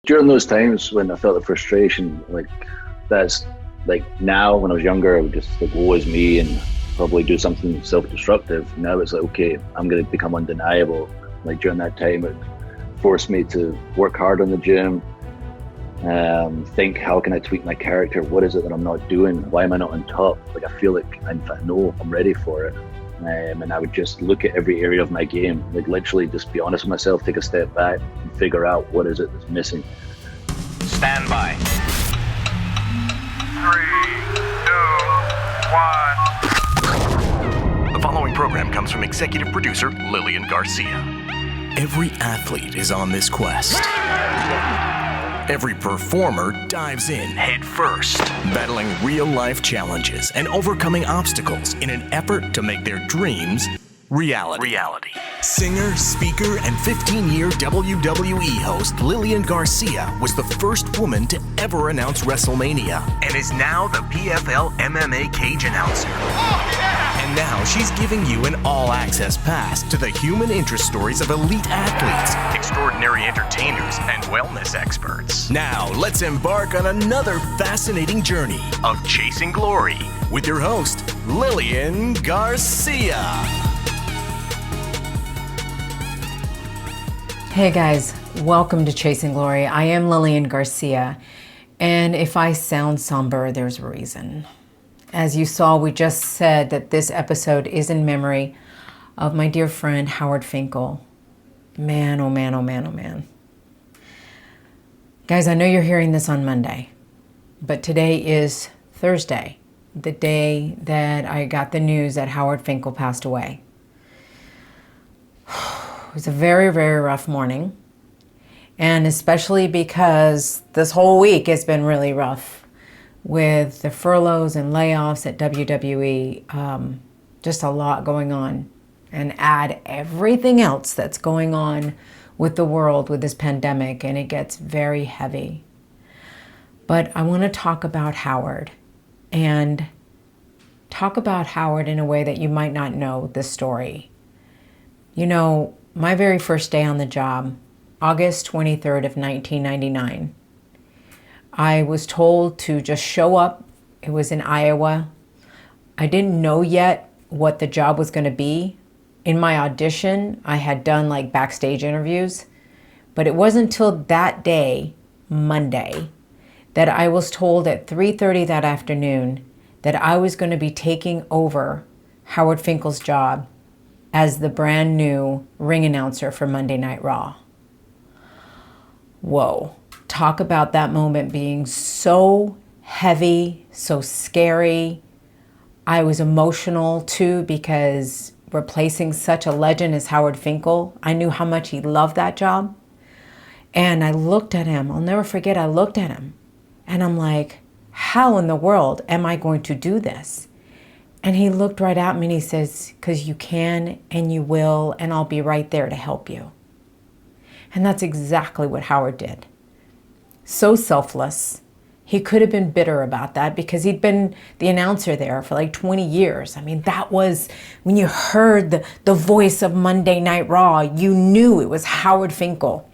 During those times when I felt the frustration, like that's like now when I was younger, I would just like, woe is me, and probably do something self-destructive. Now it's like, okay, I'm going to become undeniable. Like during that time, it forced me to work hard on the gym, think, how can I tweak my character? What is it that I'm not doing? Why am I not on top? Like I feel like I know I'm ready for it. And I would just look at every area of my game, like literally just be honest with myself, take a step back and figure out what is it that's missing. Stand by. 3, 2, 1. The following program comes from executive producer Lilian Garcia. Every athlete is on this quest. Every performer dives in head first, battling real-life challenges and overcoming obstacles in an effort to make their dreams reality. Singer, speaker, and 15-year WWE host Lilian Garcia was the first woman to ever announce WrestleMania and is now the PFL MMA cage announcer. And now she's giving you an all-access pass to the human interest stories of elite athletes, extraordinary entertainers, and wellness experts. Now, let's embark on another fascinating journey of chasing glory with your host, Lilian Garcia. Hey guys, welcome to Chasing Glory. I am Lilian Garcia, and if I sound somber, there's a reason. As you saw, we just said that this episode is in memory of my dear friend Howard Finkel. Man, oh man, oh man, oh man. Guys, I know you're hearing this on Monday, but today is Thursday, the day that I got the news that Howard Finkel passed away. It was a very, very rough morning, and especially because this whole week has been really rough with the furloughs and layoffs at WWE, just a lot going on, and add everything else that's going on with the world with this pandemic, and it gets very heavy. But I want to talk about Howard, and talk about Howard in a way that you might not know the story. You know, my very first day on the job, August 23rd of 1999, I was told to just show up. It was in Iowa. I didn't know yet what the job was going to be. In my audition, I had done like backstage interviews, but it wasn't until that day, Monday, that I was told at 3:30 that afternoon that I was going to be taking over Howard Finkel's job as the brand new ring announcer for Monday Night Raw. Whoa. Talk about that moment being so heavy, so scary. I was emotional too, because replacing such a legend as Howard Finkel, I knew how much he loved that job. And I looked at him, I'll never forget, I looked at him and I'm like, how in the world am I going to do this? And he looked right at me and he says, because you can and you will, and I'll be right there to help you. And that's exactly what Howard did. So selfless. He could have been bitter about that because he'd been the announcer there for like 20 years. I mean, that was when you heard the voice of Monday Night Raw, you knew it was Howard Finkel.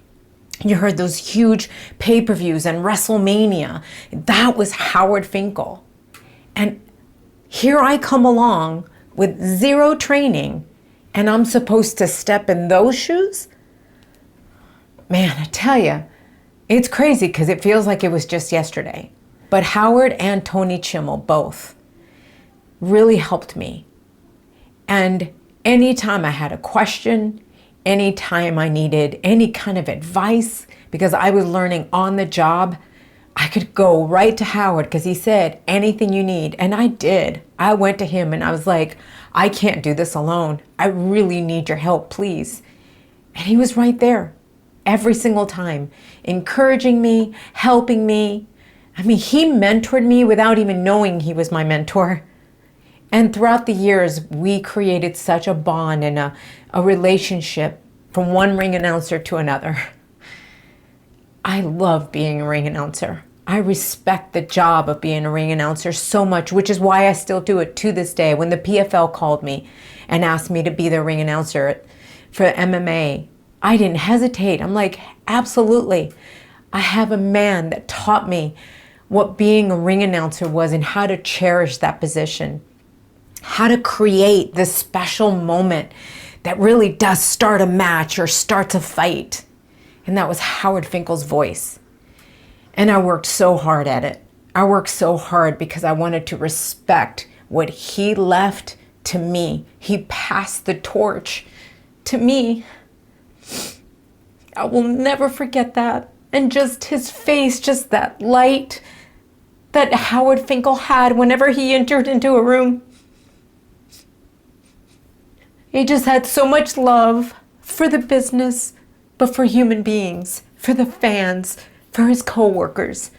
You heard those huge pay-per-views and WrestleMania. That was Howard Finkel. And here I come along with zero training, and I'm supposed to step in those shoes? Man, I tell you, it's crazy because it feels like it was just yesterday. But Howard and Tony Chimmel both really helped me. And anytime I had a question, anytime I needed any kind of advice, because I was learning on the job, I could go right to Howard because he said, anything you need. And I did. I went to him and I was like, I can't do this alone. I really need your help, please. And he was right there every single time, encouraging me, helping me. I mean, he mentored me without even knowing he was my mentor. And throughout the years, we created such a bond and a relationship from one ring announcer to another. I love being a ring announcer. I respect the job of being a ring announcer so much, which is why I still do it to this day. When the PFL called me and asked me to be the ring announcer for MMA, I didn't hesitate. I'm like, absolutely. I have a man that taught me what being a ring announcer was and how to cherish that position, how to create this special moment that really does start a match or starts a fight. And that was Howard Finkel's voice. And I worked so hard at it. I worked so hard because I wanted to respect what he left to me. He passed the torch to me. I will never forget that. And just his face, just that light that Howard Finkel had whenever he entered into a room. He just had so much love for the business, but for human beings, for the fans, for his co-workers.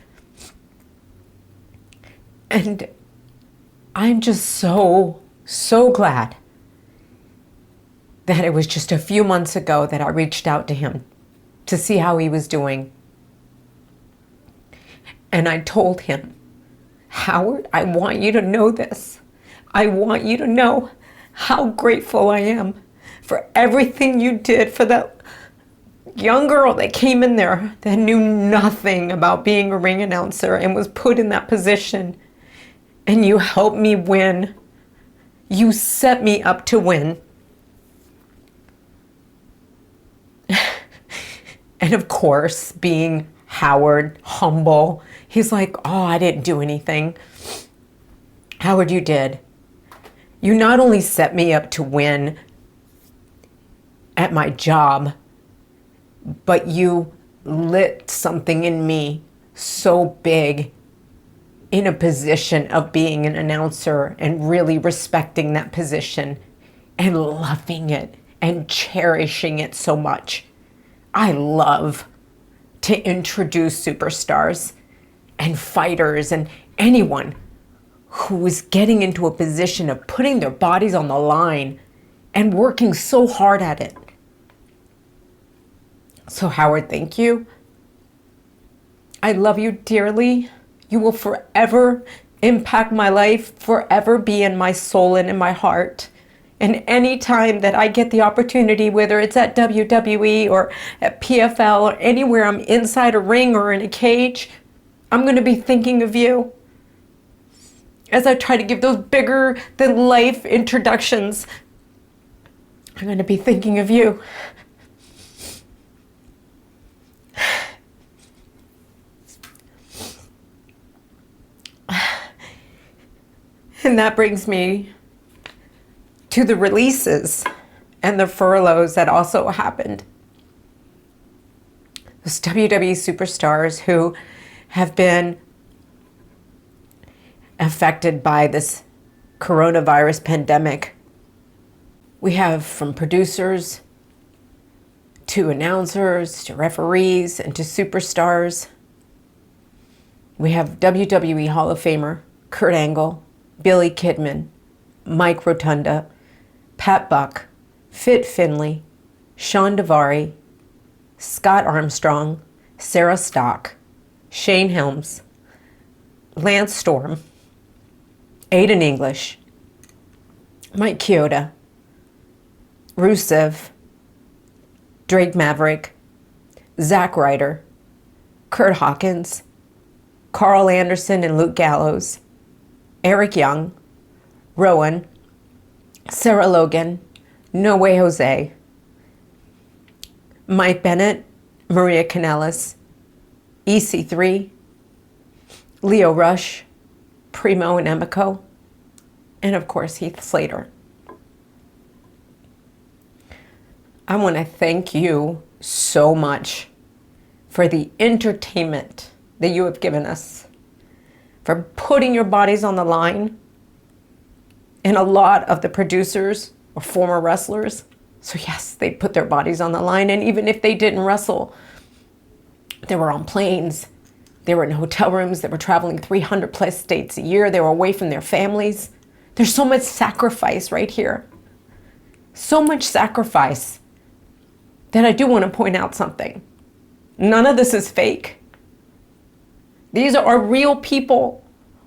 And I'm just so glad that it was just a few months ago that I reached out to him to see how he was doing. And I told him, Howard, I want you to know this. I want you to know how grateful I am for everything you did for that young girl that came in there that knew nothing about being a ring announcer and was put in that position. And you helped me win. You set me up to win. And of course, being Howard, humble, he's like, oh, I didn't do anything. Howard, you did. You not only set me up to win at my job, but you lit something in me so big in a position of being an announcer and really respecting that position and loving it and cherishing it so much. I love to introduce superstars and fighters and anyone who is getting into a position of putting their bodies on the line and working so hard at it. So Howard, thank you. I love you dearly. You will forever impact my life, forever be in my soul and in my heart. And any time that I get the opportunity, whether it's at WWE or at PFL or anywhere I'm inside a ring or in a cage, I'm going to be thinking of you. As I try to give those bigger than life introductions, I'm going to be thinking of you. And that brings me to the releases and the furloughs that also happened. Those WWE superstars who have been affected by this coronavirus pandemic. We have from producers to announcers to referees and to superstars. We have WWE Hall of Famer Kurt Angle, Billy Kidman, Mike Rotunda, Pat Buck, Fit Finlay, Sean Daivari, Scott Armstrong, Sarah Stock, Shane Helms, Lance Storm, Aiden English, Mike Chioda, Rusev, Drake Maverick, Zack Ryder, Kurt Hawkins, Carl Anderson and Luke Gallows, Eric Young, Rowan, Sarah Logan, No Way Jose, Mike Bennett, Maria Kanellis, EC3, Leo Rush, Primo and Emiko, and of course Heath Slater. I want to thank you so much for the entertainment that you have given us, for putting your bodies on the line. And a lot of the producers were former wrestlers. So yes, they put their bodies on the line. And even if they didn't wrestle, they were on planes. They were in hotel rooms. They were traveling 300 plus states a year. They were away from their families. There's so much sacrifice right here. So much sacrifice that I do want to point out something. None of this is fake. These are real people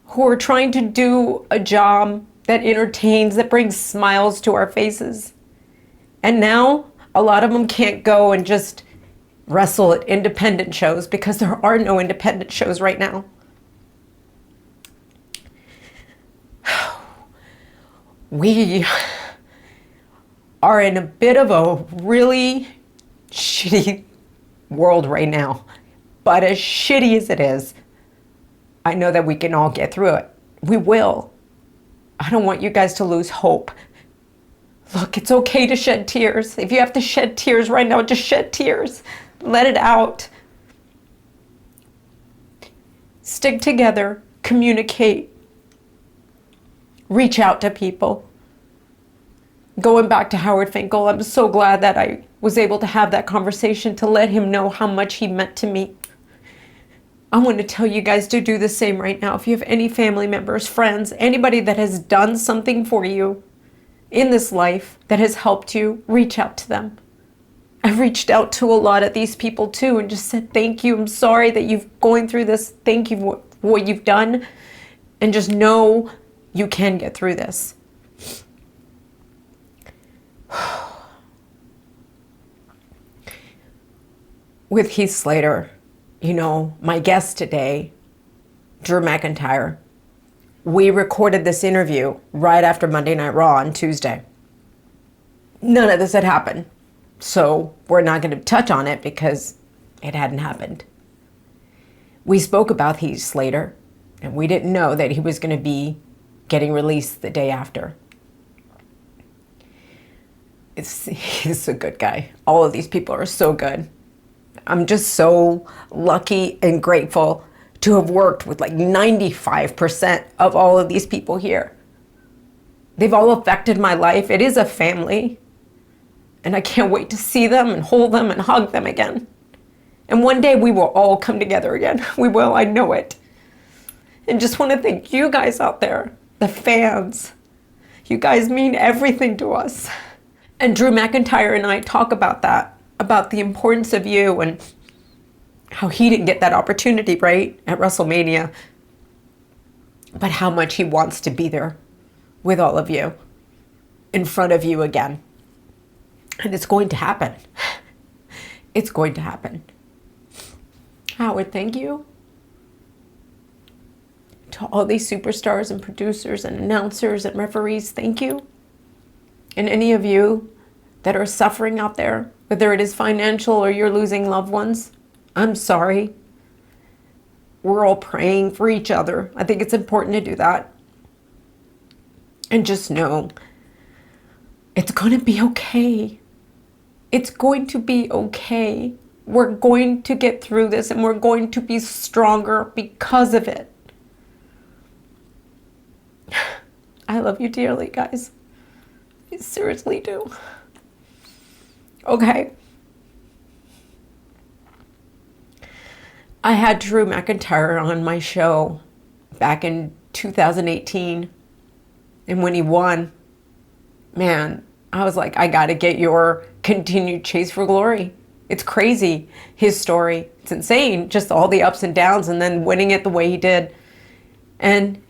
who are trying to do a job that entertains, that brings smiles to our faces. And now a lot of them can't go and just wrestle at independent shows, because there are no independent shows right now. We are in a bit of a really shitty world right now. But as shitty as it is, I know that we can all get through it. We will. I don't want you guys to lose hope. Look, it's okay to shed tears. If you have to shed tears right now, just shed tears. Let it out. Stick together. Communicate. Reach out to people. Going back to Howard Finkel, I'm so glad that I was able to have that conversation to let him know how much he meant to me. I want to tell you guys to do the same right now. If you have any family members, friends, anybody that has done something for you in this life that has helped you, reach out to them. I've reached out to a lot of these people too and just said, thank you. I'm sorry that you're going through this. Thank you for what you've done. And just know you can get through this. With Heath Slater, you know, my guest today, Drew McIntyre, we recorded this interview right after Monday Night Raw on Tuesday. None of this had happened, so we're not going to touch on it because it hadn't happened. We spoke about Heath Slater, and we didn't know that he was going to be getting released the day after. He's a good guy. All of these people are so good. I'm just so lucky and grateful to have worked with like 95% of all of these people here. They've all affected my life. It is a family. And I can't wait to see them and hold them and hug them again. And one day we will all come together again. We will, I know it. And just want to thank you guys out there, the fans. You guys mean everything to us. And Drew McIntyre and I talk about that, about the importance of you and how he didn't get that opportunity, right, at WrestleMania, but how much he wants to be there with all of you, in front of you again. And it's going to happen. It's going to happen. Howard, thank you. To all these superstars and producers and announcers and referees, thank you. And any of you that are suffering out there, whether it is financial or you're losing loved ones, I'm sorry. We're all praying for each other. I think it's important to do that. And just know, it's going to be okay. It's going to be okay. We're going to get through this and we're going to be stronger because of it. I love you dearly, guys. I seriously do. Okay. I had Drew McIntyre on my show back in 2018. And when he won, man, I was like, I got to get your continued chase for glory. It's crazy, his story. It's insane, just all the ups and downs and then winning it the way he did. And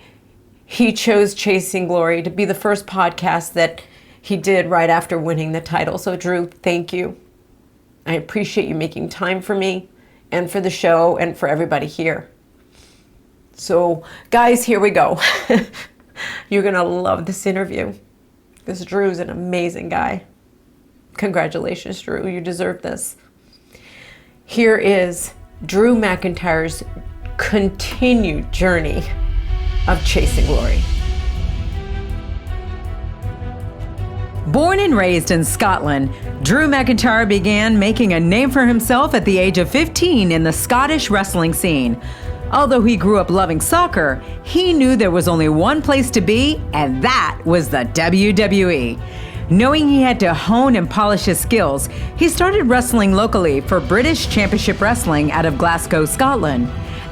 he chose Chasing Glory to be the first podcast that he did right after winning the title. So Drew, thank you. I appreciate you making time for me and for the show and for everybody here. So guys, here we go. You're gonna love this interview because Drew's an amazing guy. Congratulations, Drew, you deserve this. Here is Drew McIntyre's continued journey of Chasing Glory. Born and raised in Scotland, Drew McIntyre began making a name for himself at the age of 15 in the Scottish wrestling scene. Although he grew up loving soccer, he knew there was only one place to be, and that was the WWE. Knowing he had to hone and polish his skills, he started wrestling locally for British Championship Wrestling out of Glasgow, Scotland.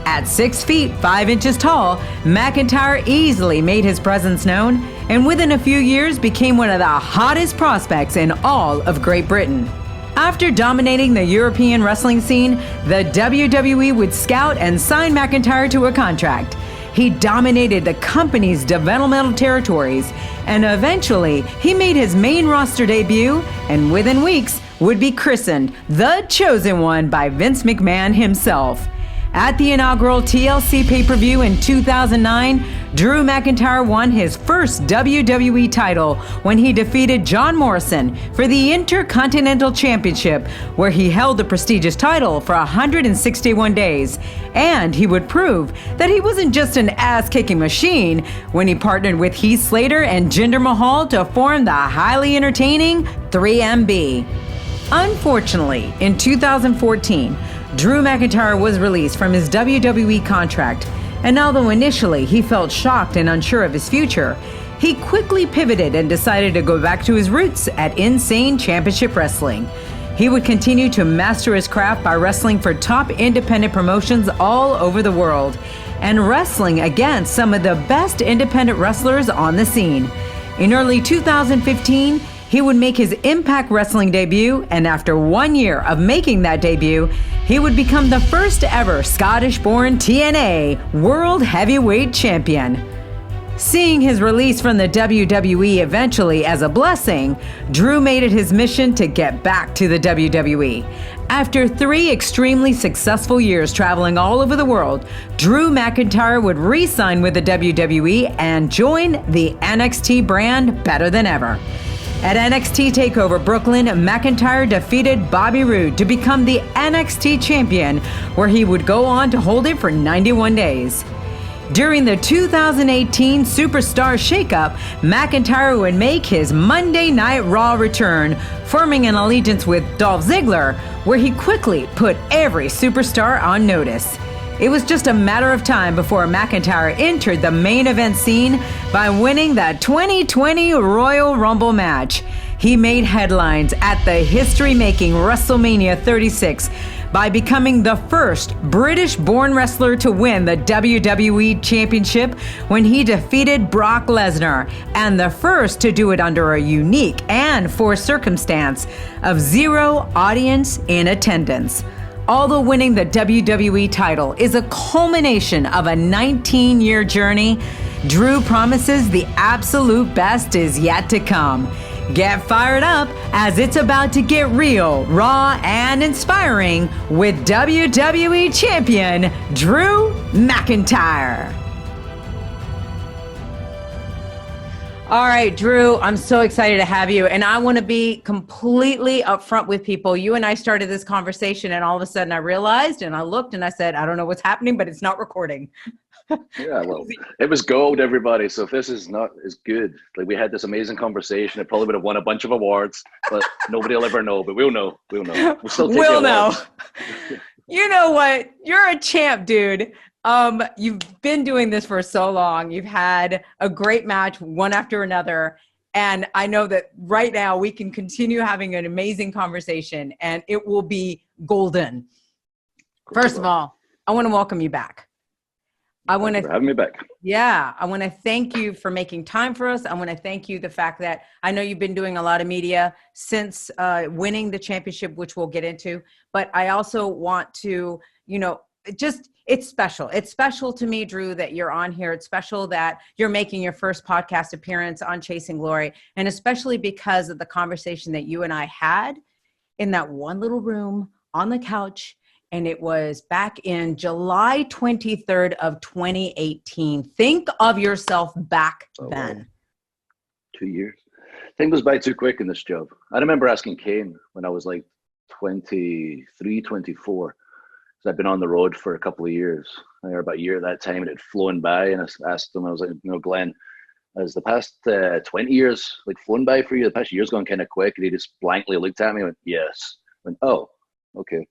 At 6 feet 5 inches tall, McIntyre easily made his presence known, and within a few years became one of the hottest prospects in all of Great Britain. After dominating the European wrestling scene, the WWE would scout and sign McIntyre to a contract. he dominated the company's developmental territories, and eventually he made his main roster debut, and within weeks would be christened the Chosen One by Vince McMahon himself. At the inaugural TLC pay-per-view in 2009, Drew McIntyre won his first WWE title when he defeated John Morrison for the Intercontinental Championship, where he held the prestigious title for 161 days. And he would prove that he wasn't just an ass-kicking machine when he partnered with Heath Slater and Jinder Mahal to form the highly entertaining 3MB. Unfortunately, in 2014, Drew McIntyre was released from his WWE contract, and although initially he felt shocked and unsure of his future, he quickly pivoted and decided to go back to his roots at Insane Championship Wrestling. He would continue to master his craft by wrestling for top independent promotions all over the world, and wrestling against some of the best independent wrestlers on the scene. In early 2015, he would make his Impact Wrestling debut, and after 1 year of making that debut, he would become the first ever Scottish-born TNA World Heavyweight Champion. Seeing his release from the WWE eventually as a blessing, Drew made it his mission to get back to the WWE. After 3 extremely successful years traveling all over the world, Drew McIntyre would re-sign with the WWE and join the NXT brand better than ever. At NXT TakeOver Brooklyn, McIntyre defeated Bobby Roode to become the NXT champion, where he would go on to hold it for 91 days. During the 2018 Superstar Shakeup, McIntyre would make his Monday Night Raw return, forming an allegiance with Dolph Ziggler, where he quickly put every superstar on notice. It was just a matter of time before McIntyre entered the main event scene by winning the 2020 Royal Rumble match. He made headlines at the history-making WrestleMania 36 by becoming the first British-born wrestler to win the WWE Championship when he defeated Brock Lesnar, and the first to do it under a unique and forced circumstance of 0 audience in attendance. Although winning the WWE title is a culmination of a 19-year journey, Drew promises the absolute best is yet to come. Get fired up as it's about to get real, raw, and inspiring with WWE Champion Drew McIntyre. All right, Drew, I'm so excited to have you. And I want to be completely upfront with people. You and I started this conversation, and all of a sudden I realized, and I looked and I said, I don't know what's happening, but it's not recording. Yeah, well, it was gold, everybody. So if this is not as good, like we had this amazing conversation, it probably would have won a bunch of awards, but nobody will ever know. But we'll know. We'll know. We'll still take we'll the know. awards. You know what? You're a champ, dude. You've been doing this for so long. You've had a great match, one after another. And I know that right now we can continue having an amazing conversation, and it will be golden. First of all, I want to welcome you back. I want to have me back. Yeah, I want to thank you for making time for us. I want to thank you the fact that I know you've been doing a lot of media since winning the championship, which we'll get into. But I also want to, it's special. It's special to me, Drew, that you're on here. It's special that you're making your first podcast appearance on Chasing Glory, and especially because of the conversation that you and I had in that one little room on the couch. And it was back in July 23rd of 2018. Think of yourself back then. Wow. 2 years. Time goes by too quick in this job. I remember asking Kane when I was like 23, 24. So I'd been on the road for a couple of years, or about a year at that time, and it had flown by. And I asked him, I was like, Glenn, has the past 20 years like flown by for you? The past year's gone kind of quick. And he just blankly looked at me and went, yes. I went, oh, okay.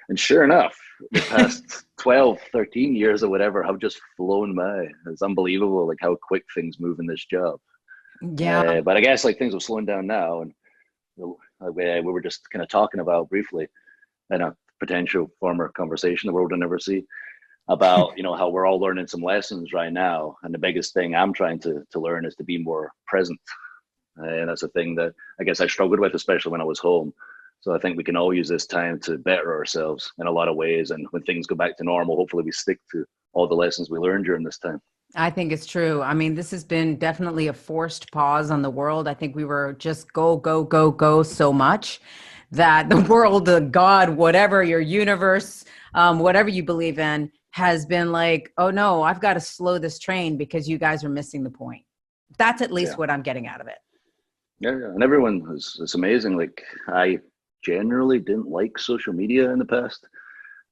And sure enough, the past 12, 13 years or whatever have just flown by. It's unbelievable, like how quick things move in this job. Yeah. But I guess like things are slowing down now, and we were just kind of talking about briefly in a potential former conversation the world will never see about how we're all learning some lessons right now, and the biggest thing I'm trying to learn is to be more present, and that's a thing that I guess I struggled with, especially when I was home. So I think we can all use this time to better ourselves in a lot of ways. And when things go back to normal, hopefully we stick to all the lessons we learned during this time. I think it's true. I mean, this has been definitely a forced pause on the world. I think we were just go, go, go, go so much that the world, the God, whatever your universe, whatever you believe in, has been like, oh no, I've got to slow this train because you guys are missing the point. That's at least what I'm getting out of it. Yeah, and everyone it's amazing. Like, I generally didn't like social media in the past.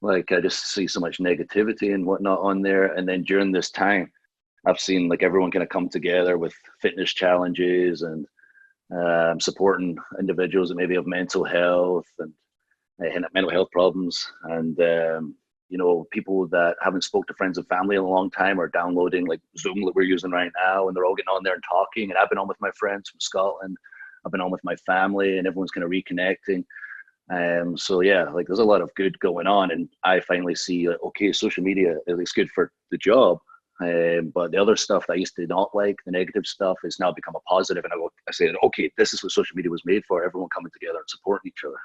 Like, I just see so much negativity and whatnot on there. And then during this time, I've seen like everyone kind of come together with fitness challenges and supporting individuals that maybe have mental health and mental health problems. And, you know, people that haven't spoke to friends and family in a long time are downloading like Zoom that we're using right now. And they're all getting on there and talking. And I've been on with my friends from Scotland. I've been on with my family, and everyone's kind of reconnecting. So yeah, like there's a lot of good going on. And I finally see, like, okay, social media is good for the job. But the other stuff that I used to not like, the negative stuff, has now become a positive. And I say, okay, this is what social media was made for, everyone coming together and supporting each other.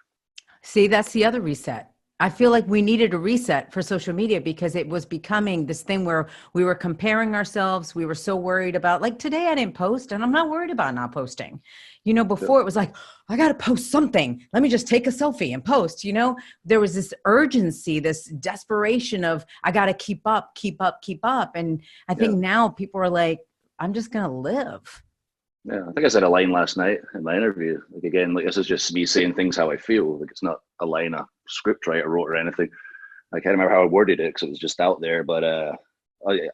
See, that's the other reset. I feel like we needed a reset for social media because it was becoming this thing where we were comparing ourselves. We were so worried about, like, today I didn't post, and I'm not worried about not posting. You know, before it was like, I got to post something. Let me just take a selfie and post. You know, there was this urgency, this desperation of, I got to keep up, keep up, keep up. And I think now people are like, I'm just going to live. Yeah, I think I said a line last night in my interview. Like, again, like, this is just me saying things how I feel. Like, it's not a line a script writer wrote or anything. I can't remember how I worded it because it was just out there. But I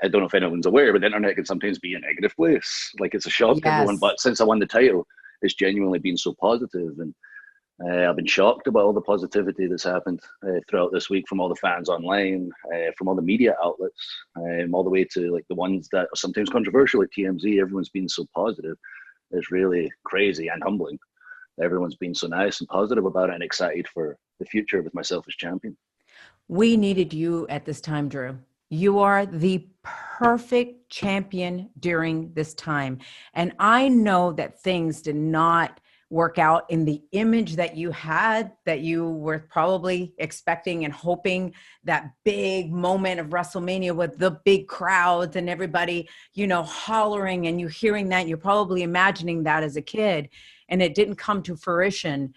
don't know if anyone's aware, but the internet can sometimes be a negative place. Like, it's a shock to everyone. But since I won the title, it's genuinely been so positive. And I've been shocked about all the positivity that's happened throughout this week from all the fans online, from all the media outlets, all the way to like the ones that are sometimes controversial, like TMZ. Everyone's been so positive. It's really crazy and humbling. Everyone's been so nice and positive about it and excited for the future with myself as champion. We needed you at this time, Drew. You are the perfect champion during this time. And I know that things did not work out in the image that you had, that you were probably expecting and hoping, that big moment of WrestleMania with the big crowds and everybody, you know, hollering, and you hearing that, you're probably imagining that as a kid, and it didn't come to fruition.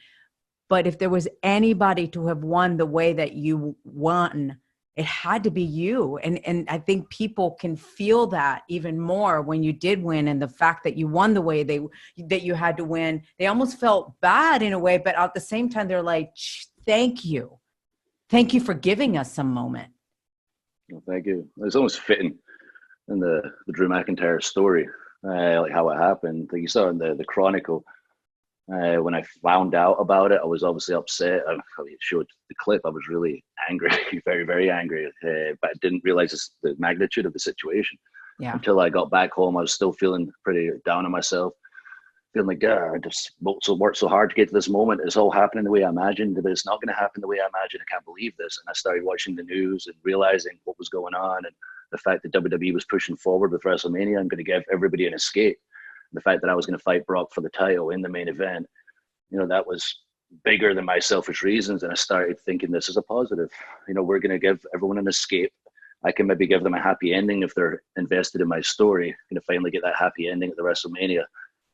But if there was anybody to have won the way that you won, it had to be you. And I think people can feel that even more when you did win, and the fact that you won the way that you had to win. They almost felt bad in a way, but at the same time, they're like, thank you. Thank you for giving us some moment. Well, thank you. It's almost fitting in the Drew McIntyre story, like how it happened. Like you saw in the Chronicle, when I found out about it, I was obviously upset. I showed the clip. I was really angry, very, very angry, but I didn't realize the magnitude of the situation. Yeah. Until I got back home, I was still feeling pretty down on myself, feeling like, I just worked so hard to get to this moment. It's all happening the way I imagined, but it's not going to happen the way I imagined. I can't believe this. And I started watching the news and realizing what was going on, and the fact that WWE was pushing forward with WrestleMania and going to give everybody an escape. The fact that I was going to fight Brock for the title in the main event, you know, that was bigger than my selfish reasons. And I started thinking, this is a positive. You know, we're going to give everyone an escape. I can maybe give them a happy ending if they're invested in my story. I'm going to finally get that happy ending at the WrestleMania.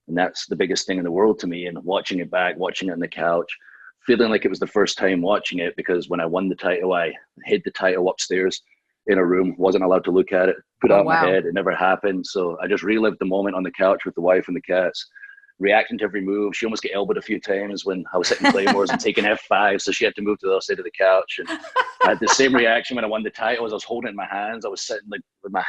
And that's the biggest thing in the world to me. And watching it back, watching it on the couch, feeling like it was the first time watching it, because when I won the title, I hid the title upstairs in a room, wasn't allowed to look at it, put it out of my head. It never happened. So I just relived the moment on the couch with the wife and the cats, reacting to every move. She almost got elbowed a few times when I was hitting Claymores and taking F5. So she had to move to the other side of the couch. And I had the same reaction when I won the title. As I was holding it in my hands, I was sitting like with my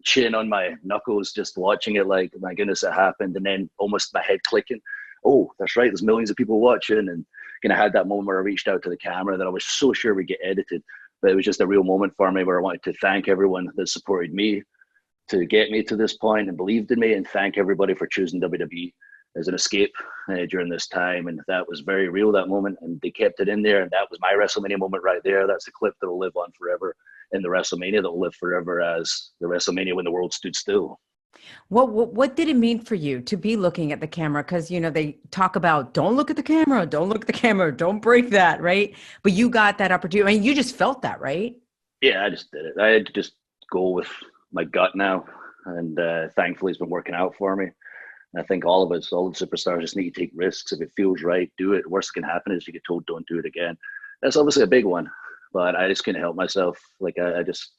chin on my knuckles, just watching it like, my goodness, it happened. And then almost my head clicking. Oh, that's right. There's millions of people watching. And I had that moment where I reached out to the camera that I was so sure would get edited. But it was just a real moment for me where I wanted to thank everyone that supported me to get me to this point and believed in me, and thank everybody for choosing WWE as an escape during this time. And that was very real, that moment. And they kept it in there. And that was my WrestleMania moment right there. That's the clip that will live on forever in the WrestleMania, that will live forever as the WrestleMania when the world stood still. What did it mean for you to be looking at the camera? Because, you know, they talk about, don't look at the camera, don't look at the camera, don't break that, right? But you got that opportunity. I mean, you just felt that, right? Yeah, I just did it. I had to just go with my gut now, and thankfully it's been working out for me. And I think all of us, all the superstars, just need to take risks. If it feels right, do it. Worst that can happen is you get told don't do it again. That's obviously a big one, but I just couldn't help myself. Like I just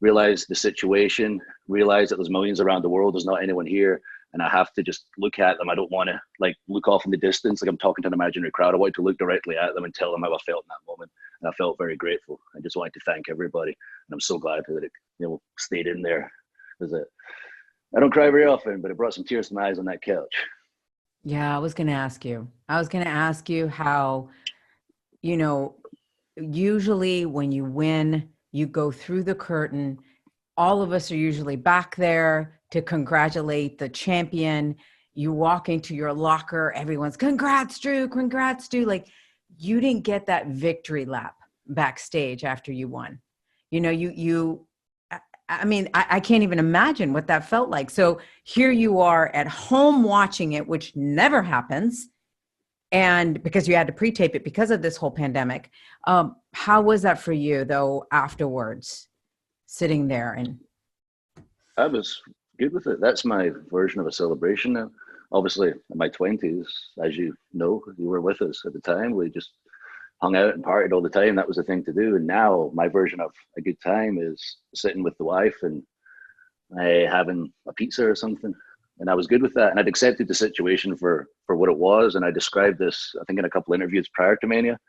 realized the situation, realized that there's millions around the world. There's not anyone here, and I have to just look at them. I don't want to like look off in the distance like I'm talking to an imaginary crowd. I wanted to look directly at them and tell them how I felt in that moment. And I felt very grateful. I just wanted to thank everybody, and I'm so glad that it stayed in there. I don't cry very often, but it brought some tears to my eyes on that couch. Yeah, I was going to ask you how, usually when you win, you go through the curtain. All of us are usually back there to congratulate the champion. You walk into your locker, everyone's congrats, Drew, congrats, Drew. Like, you didn't get that victory lap backstage after you won. I can't even imagine what that felt like. So here you are at home watching it, which never happens. And because you had to pre-tape it because of this whole pandemic. How was that for you though, afterwards, sitting there? And I was good with it. That's my version of a celebration now. Obviously in my 20s, as you know, you were with us at the time. We just hung out and partied all the time. That was the thing to do. And now my version of a good time is sitting with the wife and having a pizza or something. And I was good with that. And I'd accepted the situation for what it was. And I described this, I think, in a couple of interviews prior to Mania,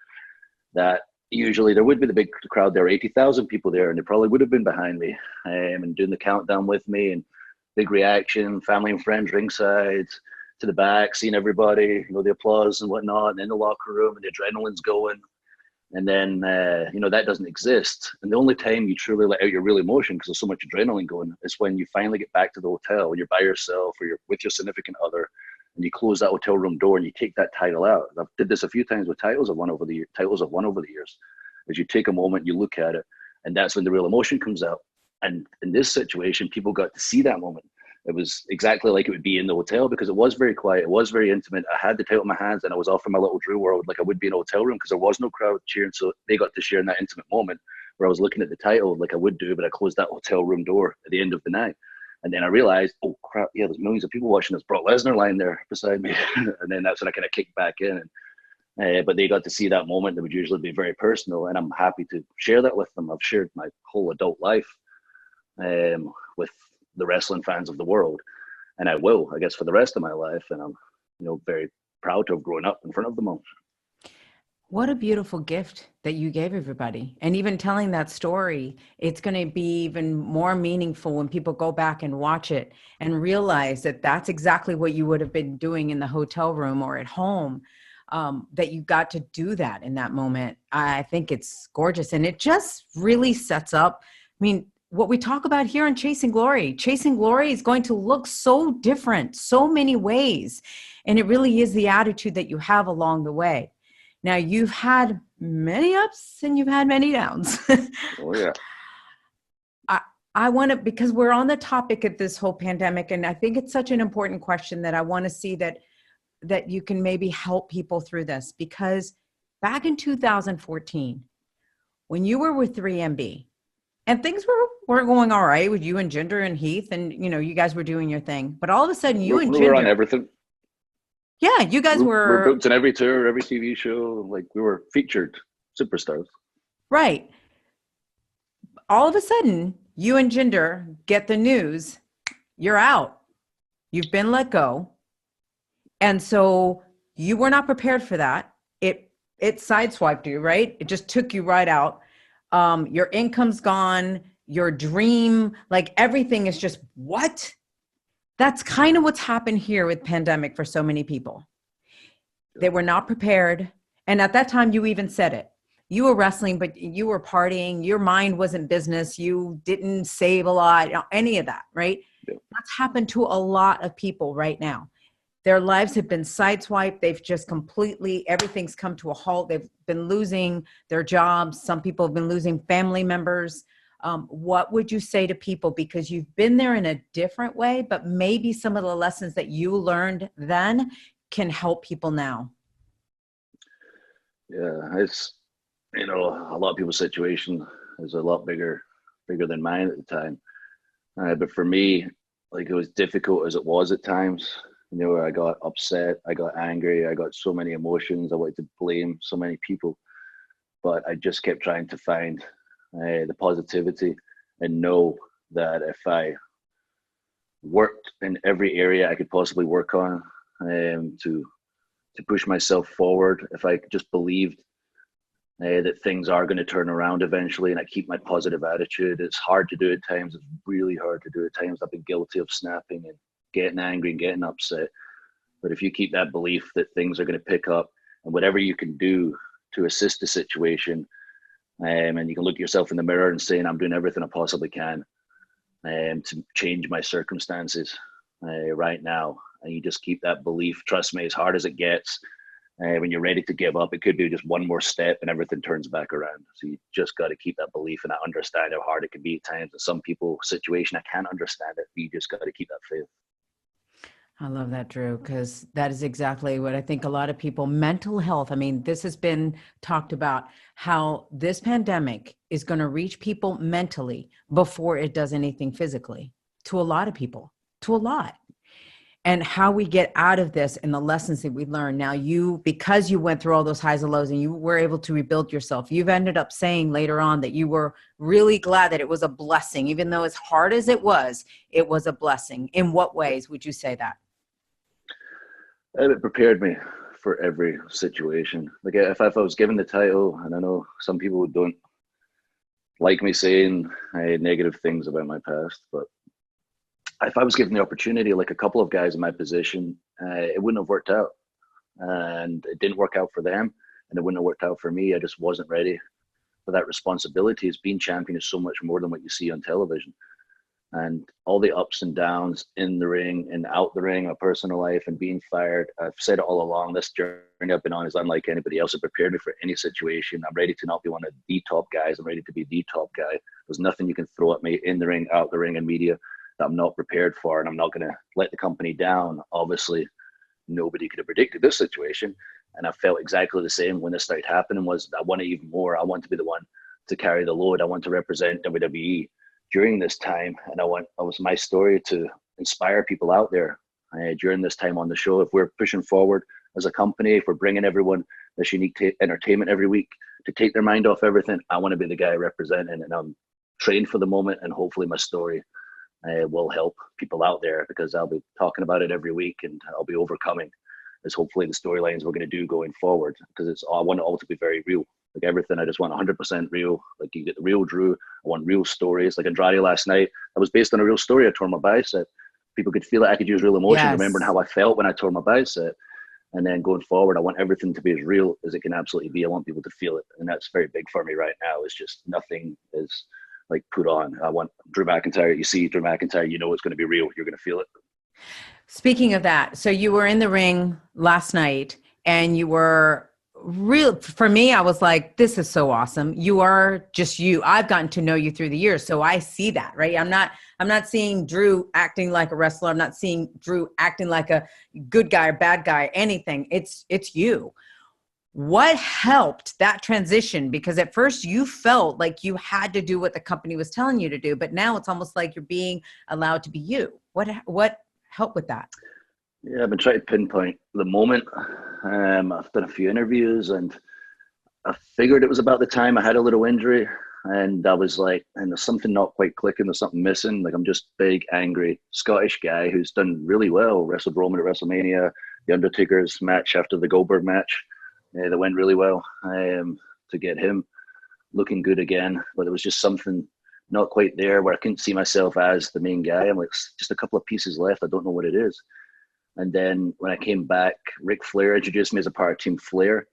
that usually there would be the big crowd there, 80,000 people there, and they probably would have been behind me and doing the countdown with me, and big reaction, family and friends ringside, to the back, seeing everybody, the applause and whatnot, and in the locker room, and the adrenaline's going. And then, that doesn't exist. And the only time you truly let out your real emotion, because there's so much adrenaline going, is when you finally get back to the hotel, when you're by yourself or you're with your significant other, and you close that hotel room door and you take that title out. I've did this a few times with titles I've won over the years. As you take a moment, you look at it, and that's when the real emotion comes out. And in this situation, people got to see that moment. It was exactly like it would be in the hotel, because it was very quiet. It was very intimate. I had the title in my hands and I was off in my little Drew world like I would be in a hotel room, because there was no crowd cheering. So they got to share in that intimate moment where I was looking at the title like I would do, but I closed that hotel room door at the end of the night. And then I realized, oh crap, yeah, there's millions of people watching this Brock Lesnar lying there beside me. And then that's when I kind of kicked back in. But they got to see that moment that would usually be very personal. And I'm happy to share that with them. I've shared my whole adult life with the wrestling fans of the world, and I will, I guess, for the rest of my life. And I'm, very proud to have grown up in front of them all. what a beautiful gift that you gave everybody. And even telling that story, it's going to be even more meaningful when people go back and watch it and realize that that's exactly what you would have been doing in the hotel room or at home, that you got to do that in that moment. I think it's gorgeous. And it just really sets up, what we talk about here in Chasing Glory is going to look so different, so many ways. And it really is the attitude that you have along the way. Now, you've had many ups and you've had many downs. Oh, yeah. I want to, because we're on the topic of this whole pandemic, and I think it's such an important question that I want to see that you can maybe help people through this. Because back in 2014, when you were with 3MB, and things were going all right with you and Jinder and Heath, and you guys were doing your thing. But all of a sudden, you and Jinder, we were on everything. Yeah, you guys were booked in every tour, every TV show. Like, we were featured superstars. Right. All of a sudden, you and Jinder get the news, you're out. You've been let go. And so you were not prepared for that. It sideswiped you, right? It just took you right out. Your income's gone, your dream, like everything is just what? That's kind of what's happened here with pandemic for so many people. They were not prepared. And at that time, you even said it. You were wrestling, but you were partying. Your mind wasn't business. You didn't save a lot, any of that, right? Yeah. That's happened to a lot of people right now. Their lives have been sideswiped. They've just completely, everything's come to a halt. They've been losing their jobs. Some people have been losing family members. What would you say to people? Because you've been there in a different way, but maybe some of the lessons that you learned then can help people now. Yeah, it's, a lot of people's situation is a lot bigger bigger than mine at the time. But for me, like, it was difficult as it was at times. You know, I got upset, I got angry, I got so many emotions. I wanted to blame so many people, but I just kept trying to find the positivity and know that if I worked in every area I could possibly work on, to push myself forward, if I just believed that things are going to turn around eventually, and I keep my positive attitude. It's hard to do at times. It's really hard to do at times. I've been guilty of snapping and getting angry and getting upset. But if you keep that belief that things are going to pick up, and whatever you can do to assist the situation, and you can look yourself in the mirror and saying, I'm doing everything I possibly can to change my circumstances right now. And you just keep that belief. Trust me, as hard as it gets, when you're ready to give up, it could be just one more step and everything turns back around. So you just got to keep that belief. And I understand how hard it can be at times. In some people's situation, I can't understand it, but you just got to keep that faith. I love that, Drew, because that is exactly what I think a lot of people, mental health. I mean, this has been talked about, how this pandemic is going to reach people mentally before it does anything physically, to a lot of people, to a lot. And how we get out of this and the lessons that we learn. Now, you, because you went through all those highs and lows and you were able to rebuild yourself, you've ended up saying later on that you were really glad that it was a blessing. Even though as hard as it was a blessing. In what ways would you say that? It prepared me for every situation. Like, if I was given the title, and I know some people don't like me saying negative things about my past, but if I was given the opportunity, like a couple of guys in my position, it wouldn't have worked out. And it didn't work out for them, and it wouldn't have worked out for me. I just wasn't ready for that responsibility. As being champion is so much more than what you see on television. And all the ups and downs in the ring and out the ring, my personal life, and being fired. I've said it all along, this journey I've been on is unlike anybody else. It prepared me for any situation. I'm ready to not be one of the top guys. I'm ready to be the top guy. There's nothing you can throw at me in the ring, out the ring, and media that I'm not prepared for, and I'm not going to let the company down. Obviously, nobody could have predicted this situation, and I felt exactly the same when this started happening. Was I wanted even more. I want to be the one to carry the load. I want to represent WWE during this time, and it was my story to inspire people out there during this time on the show. If we're pushing forward as a company, if we're bringing everyone this unique entertainment every week to take their mind off everything, I want to be the guy representing, and I'm trained for the moment, and hopefully my story will help people out there, because I'll be talking about it every week, and I'll be overcoming is hopefully the storylines we're going to do going forward, because I want it all to be very real. Like everything, I just want 100% real. Like, you get the real Drew. I want real stories. Like Andrade last night, that was based on a real story. I tore my bicep. People could feel it. I could use real emotion, remembering how I felt when I tore my bicep. And then going forward, I want everything to be as real as it can absolutely be. I want people to feel it. And that's very big for me right now. It's just nothing is like put on. I want Drew McIntyre. You see Drew McIntyre, you know it's going to be real. You're going to feel it. Speaking of that, so you were in the ring last night and you were real. For me, I was like, this is so awesome. You are just you. I've gotten to know you through the years, so I see that, right? I'm not seeing Drew acting like a wrestler. I'm not seeing Drew acting like a good guy or bad guy, anything. It's you. What helped that transition? Because at first you felt like you had to do what the company was telling you to do, but now it's almost like you're being allowed to be you. What helped with that? Yeah, I've been trying to pinpoint the moment. I've done a few interviews, and I figured it was about the time I had a little injury, and I was like, and there's something not quite clicking, there's something missing. Like, I'm just big, angry Scottish guy who's done really well, wrestled Roman at WrestleMania, The Undertaker's match after the Goldberg match, that went really well, to get him looking good again. But there was just something not quite there where I couldn't see myself as the main guy. I'm like, just a couple of pieces left. I don't know what it is. And then when I came back, Ric Flair introduced me as a part of Team Flair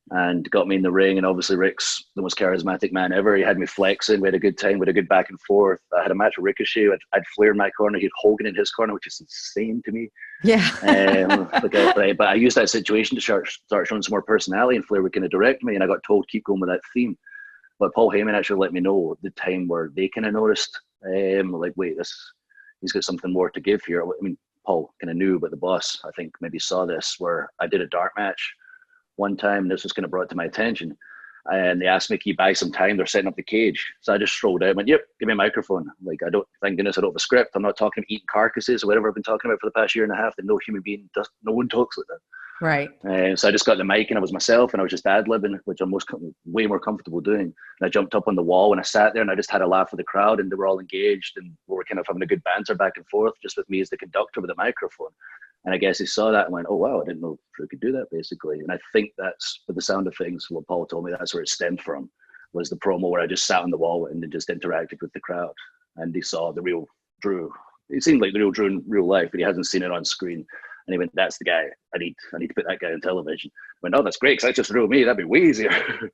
and got me in the ring. And obviously Rick's the most charismatic man ever. He had me flexing. We had a good time. We had a good back and forth. I had a match with Ricochet. I'd Flair in my corner. He had Hogan in his corner, which is insane to me. Yeah. But I used that situation to start showing some more personality, and Flair would kind of direct me. And I got told, keep going with that theme. But Paul Heyman actually let me know the time where they kind of noticed, like, wait, he's got something more to give here. I mean, Paul kind of knew, but the boss, I think, maybe saw this, where I did a dark match one time, and this was kind of brought to my attention. And they asked me, can you buy some time? They're setting up the cage. So I just strolled out and went, yep, give me a microphone. Like, thank goodness I don't have a script. I'm not talking about eating carcasses or whatever I've been talking about for the past year and a half, that no human being does, no one talks like that. Right. So I just got the mic and I was myself, and I was just ad-libbing, which I'm way more comfortable doing. And I jumped up on the wall and I sat there and I just had a laugh with the crowd, and they were all engaged and we were kind of having a good banter back and forth, just with me as the conductor with a microphone. And I guess he saw that and went, oh, wow, I didn't know Drew could do that, basically. And I think that's, for the sound of things, what Paul told me, that's where it stemmed from, was the promo where I just sat on the wall and then just interacted with the crowd. And he saw the real Drew. He seemed like the real Drew in real life, but he hasn't seen it on screen. And he went, that's the guy. I need to put that guy on television. I went, oh, that's great, because that's just real me. That'd be way easier.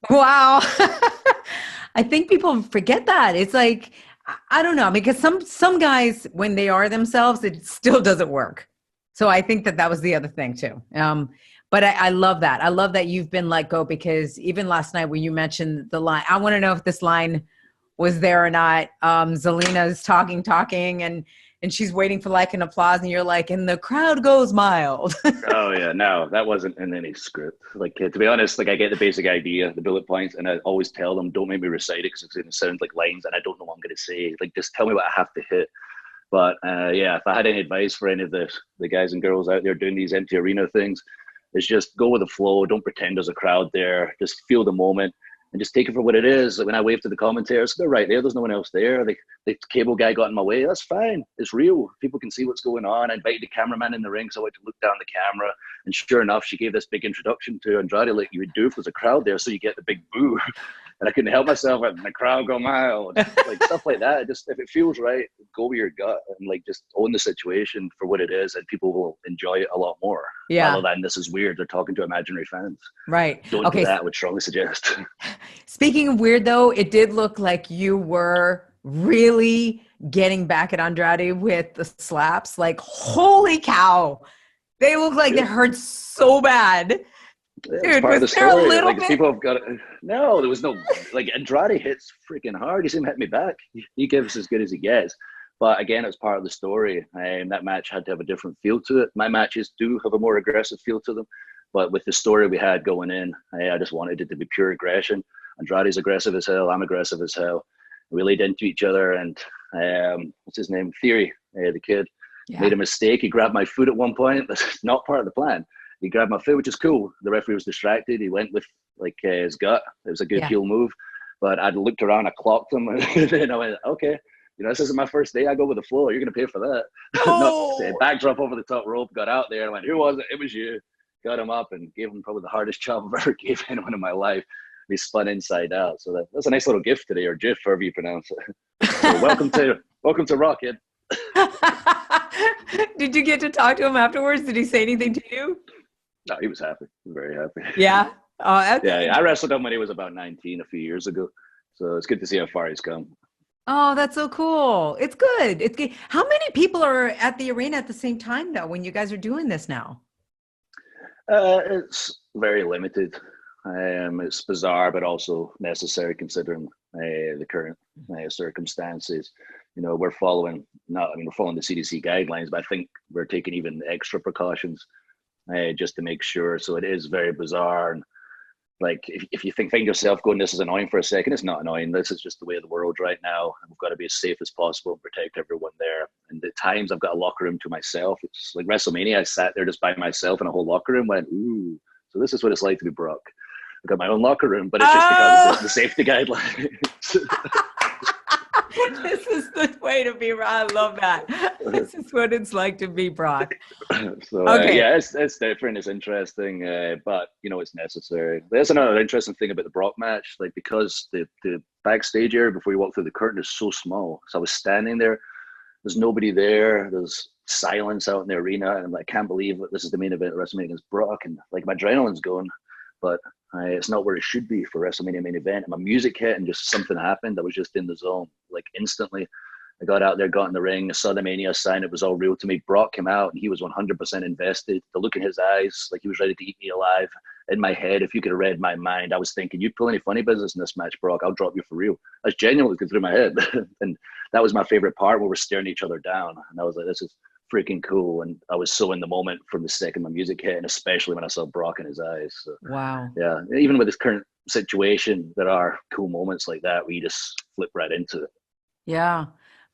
Wow. I think people forget that. It's like, I don't know, because some guys, when they are themselves, it still doesn't work. So I think that was the other thing too. But I love that. I love that you've been let go, because even last night when you mentioned the line, I want to know if this line was there or not. Zelina's talking and she's waiting for like an applause, and you're like, and the crowd goes mild. Oh yeah, no, that wasn't in any script. Like, to be honest, like, I get the basic idea, the bullet points, and I always tell them, don't make me recite it, because it's going to sound like lines and I don't know what I'm going to say. Like, just tell me what I have to hit. But yeah, if I had any advice for any of the guys and girls out there doing these empty arena things, it's just go with the flow. Don't pretend there's a crowd there. Just feel the moment and just take it for what it is. Like, when I wave to the commentators, they're right there. There's no one else there. The cable guy got in my way. That's fine. It's real. People can see what's going on. I invited the cameraman in the ring, so I went to look down the camera. And sure enough, she gave this big introduction to Andrade, like you would do if there's a crowd there, so you get the big boo. And I couldn't help myself, and the crowd go mild. Like, stuff like that. Just, if it feels right, go with your gut and like just own the situation for what it is, and people will enjoy it a lot more. Yeah. Rather than, this is weird, they're talking to imaginary fans. Right. Don't do that, I would strongly suggest. Speaking of weird, though, it did look like you were really getting back at Andrade with the slaps. Like, holy cow. They look like they hurt so bad. Dude, was there a little bit? People have got it. No, there was no, like, Andrade hits freaking hard. He didn't hit me back. He gives as good as he gets. But again, it's part of the story. That match had to have a different feel to it. My matches do have a more aggressive feel to them. But with the story we had going in, I just wanted it to be pure aggression. Andrade's aggressive as hell. I'm aggressive as hell. We laid into each other. And what's his name? Theory, the kid, made a mistake. He grabbed my foot at one point. That's not part of the plan. He grabbed my foot, which is cool. The referee was distracted. He went with like his gut. It was a good heel move. But I looked around, I clocked him, and then I went, okay, this isn't my first day. I go with the flow. You're going to pay for that. Backdrop over the top rope, got out there. I went, who was it? It was you. Got him up and gave him probably the hardest job I've ever gave anyone in my life. He spun inside out. So that's a nice little gift today, or GIF, however you pronounce it. So welcome to Raw, kid. Did you get to talk to him afterwards? Did he say anything to you? No, he was happy. He was very happy. Yeah? Oh, yeah, I wrestled him when he was about 19 a few years ago. So it's good to see how far he's come. Oh, that's so cool. It's good. It's good. How many people are at the arena at the same time, though, when you guys are doing this now? It's very limited. It's bizarre, but also necessary considering the current circumstances. We're following the CDC guidelines, but I think we're taking even extra precautions just to make sure. So it is very bizarre. And like, if you find yourself going, this is annoying for a second, it's not annoying. This is just the way of the world right now. And we've got to be as safe as possible and protect everyone there. And at times I've got a locker room to myself. It's like WrestleMania. I sat there just by myself in a whole locker room, went, ooh, so this is what it's like to be Brock. I've got my own locker room, but it's just because of the safety guidelines. This is the way to be Brock. I love that. This is what it's like to be Brock. So yeah, it's different. It's interesting, but it's necessary. There's another interesting thing about the Brock match, like, because the backstage area before you walk through the curtain is so small. So I was standing there. There's nobody there. There's silence out in the arena, and I'm like, I can't believe this is the main event of WrestleMania against Brock, and like my adrenaline's going, but it's not where it should be for WrestleMania main event. And my music hit, and just something happened. I was just in the zone, like instantly. I got out there, got in the ring, I saw the Mania sign. It was all real to me. Brock came out, and he was 100% invested. The look in his eyes, like he was ready to eat me alive. In my head, if you could have read my mind, I was thinking, you pull any funny business in this match, Brock, I'll drop you for real. That's genuinely going through my head. And that was my favorite part, where we're staring each other down. And I was like, this is freaking cool. And I was so in the moment from the second my music hit, and especially when I saw Brock in his eyes. So, Wow. yeah, even with this current situation, there are cool moments like that where you just flip right into it. Yeah.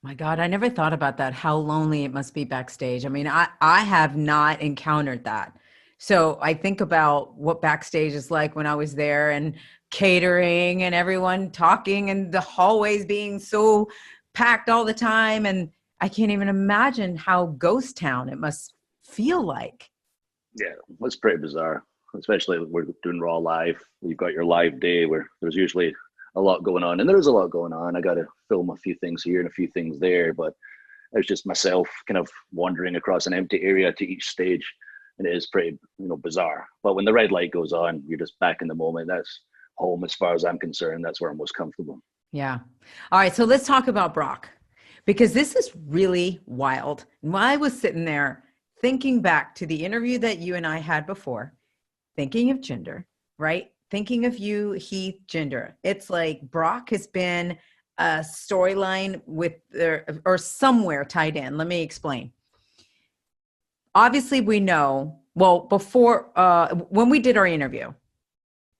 My God, I never thought about that, how lonely it must be backstage. I mean, I have not encountered that. So I think about what backstage is like when I was there, and catering and everyone talking and the hallways being so packed all the time. And I can't even imagine how ghost town it must feel like. Yeah, it's pretty bizarre, especially when we're doing Raw live. You've got your live day where there's usually a lot going on, and there's a lot going on. I got to film a few things here and a few things there, but it was just myself kind of wandering across an empty area to each stage, and it is pretty, bizarre. But when the red light goes on, you're just back in the moment. That's home as far as I'm concerned. That's where I'm most comfortable. Yeah. All right. So let's talk about Brock, because this is really wild. While I was sitting there thinking back to the interview that you and I had before, thinking of Jinder, right? Thinking of you, Heath, Jinder. It's like Brock has been a storyline with or somewhere tied in. Let me explain. Obviously, we know, well, before, when we did our interview,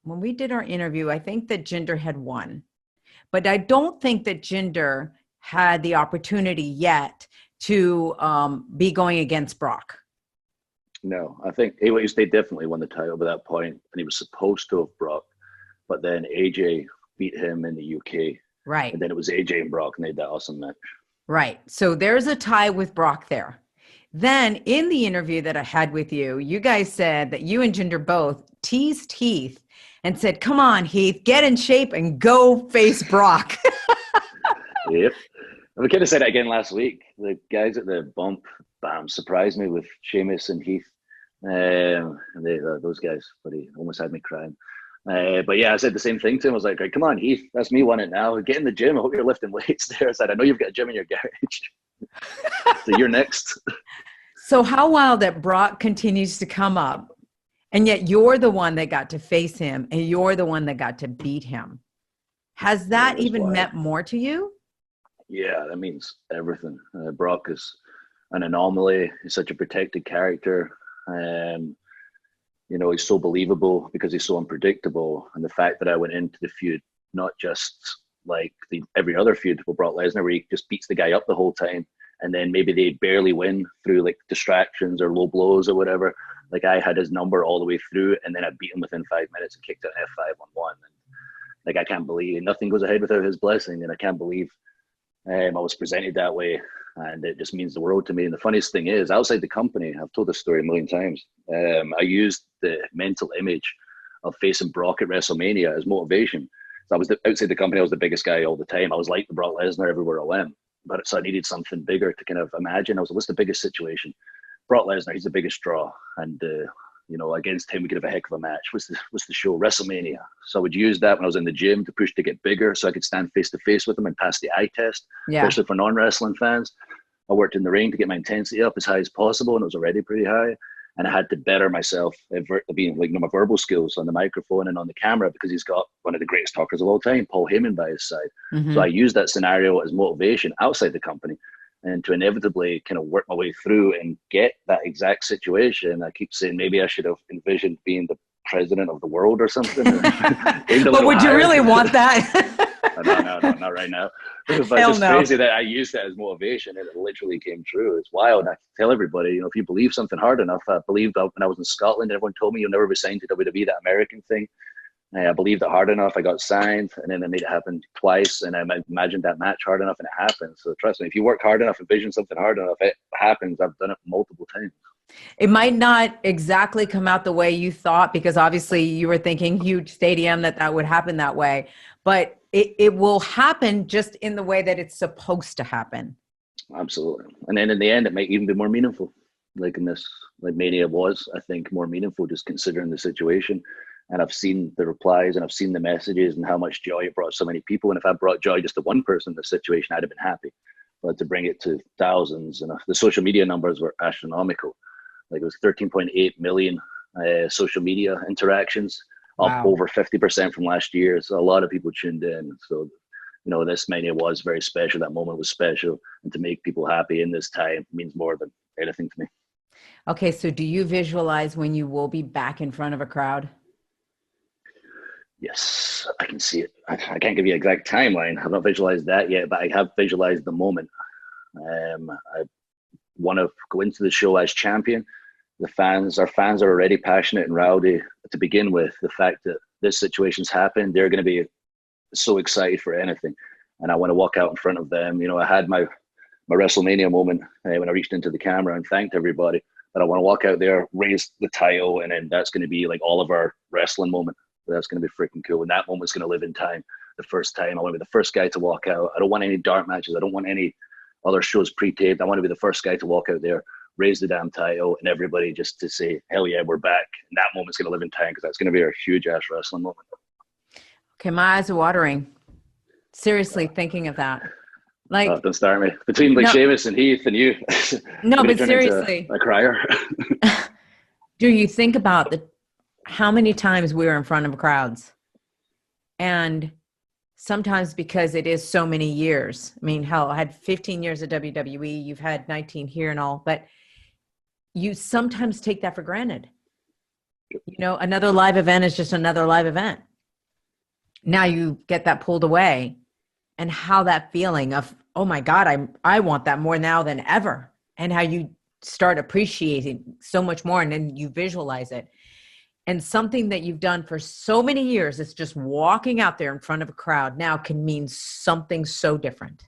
I think that Jinder had won, but I don't think that Jinder had the opportunity yet to be going against Brock. No, I think they definitely won the title by that point, and he was supposed to have Brock, but then AJ beat him in the UK. Right. And then it was AJ and Brock, and they had that awesome match. Right. So there's a tie with Brock there. Then in the interview that I had with you, you guys said that you and Jinder both teased Heath and said, come on, Heath, get in shape and go face Brock. Yep. And we kind of said it again last week. The guys at the bump, bam, surprised me with Sheamus and Heath. And those guys, but he almost had me crying. But yeah, I said the same thing to him. I was like, right, come on, Heath, that's me winning now. Get in the gym. I hope you're lifting weights there. I said, I know you've got a gym in your garage. So you're next. So how wild that Brock continues to come up, and yet you're the one that got to face him, and you're the one that got to beat him. Has that even meant more to you? Yeah, that means everything. Brock is an anomaly. He's such a protected character. He's so believable because he's so unpredictable. And the fact that I went into the feud, not just like every other feud with Brock Lesnar, where he just beats the guy up the whole time, and then maybe they barely win through like distractions or low blows or whatever. Like I had his number all the way through, and then I beat him within 5 minutes and kicked out F5 on one. And like I can't believe nothing goes ahead without his blessing, and I can't believe I was presented that way, and it just means the world to me. And the funniest thing is, outside the company, I've told this story a million times, I used the mental image of facing Brock at WrestleMania as motivation. So I was outside the company, I was the biggest guy all the time. I was like the Brock Lesnar everywhere I went. But so I needed something bigger to kind of imagine. I was like, what's the biggest situation? Brock Lesnar, he's the biggest draw. And, against him, we could have a heck of a match. What's the show? WrestleMania. So I would use that when I was in the gym to push to get bigger so I could stand face to face with him and pass the eye test, especially for non-wrestling fans. I worked in the ring to get my intensity up as high as possible, and it was already pretty high. And I had to better myself, being my verbal skills on the microphone and on the camera, because he's got one of the greatest talkers of all time, Paul Heyman, by his side. Mm-hmm. So I used that scenario as motivation outside the company, and to inevitably kind of work my way through and get that exact situation. I keep saying maybe I should have envisioned being the president of the world or something. But would you really want that? No, not right now. But it's just crazy that I used that as motivation, and it literally came true. It's wild. I tell everybody, if you believe something hard enough, I believed when I was in Scotland, everyone told me you'll never be signed to WWE, that American thing. I believed it hard enough, I got signed, and then I made it happen twice, and I imagined that match hard enough, and it happened. So trust me, if you work hard enough, envision something hard enough, it happens. I've done it multiple times. It might not exactly come out the way you thought, because obviously you were thinking huge stadium, that would happen that way, but it will happen just in the way that it's supposed to happen. Absolutely. And then in the end, it might even be more meaningful. Like in this, like Mania was, I think, more meaningful just considering the situation. And I've seen the replies and I've seen the messages and how much joy it brought so many people. And if I brought joy just to one person in this situation, I'd have been happy. But to bring it to thousands, and the social media numbers were astronomical. Like it was 13.8 million social media interactions, up over 50% from last year. So a lot of people tuned in. So, this Mania was very special. That moment was special. And to make people happy in this time means more than anything to me. Okay, so do you visualize when you will be back in front of a crowd? Yes, I can see it. I can't give you an exact timeline. I've not visualized that yet, but I have visualized the moment. I want to go into the show as champion. Our fans are already passionate and rowdy to begin with. The fact that this situation's happened, they're going to be so excited for anything. And I want to walk out in front of them. You know, I had my WrestleMania moment when I reached into the camera and thanked everybody. But I want to walk out there, raise the title, and then that's going to be like all of our wrestling moment. That's going to be freaking cool. And that moment's going to live in time. The first time, I want to be the first guy to walk out. I don't want any dark matches. I don't want any other shows pre-taped. I want to be the first guy to walk out there, raise the damn title, and everybody just to say, hell yeah, we're back. And that moment's going to live in time because that's going to be a huge-ass wrestling moment. Okay, my eyes are watering. Seriously, thinking of that. Like, don't start me. Between like Sheamus and Heath and you. No, but seriously. A crier. Do you think about how many times we were in front of crowds? And sometimes because it is so many years. I mean, hell, I had 15 years at WWE. You've had 19 here and all. But you sometimes take that for granted. You know, another live event is just another live event. Now you get that pulled away. And how that feeling of, oh my God, I want that more now than ever. And how you start appreciating so much more and then you visualize it. And something that you've done for so many years, it's just walking out there in front of a crowd now can mean something so different.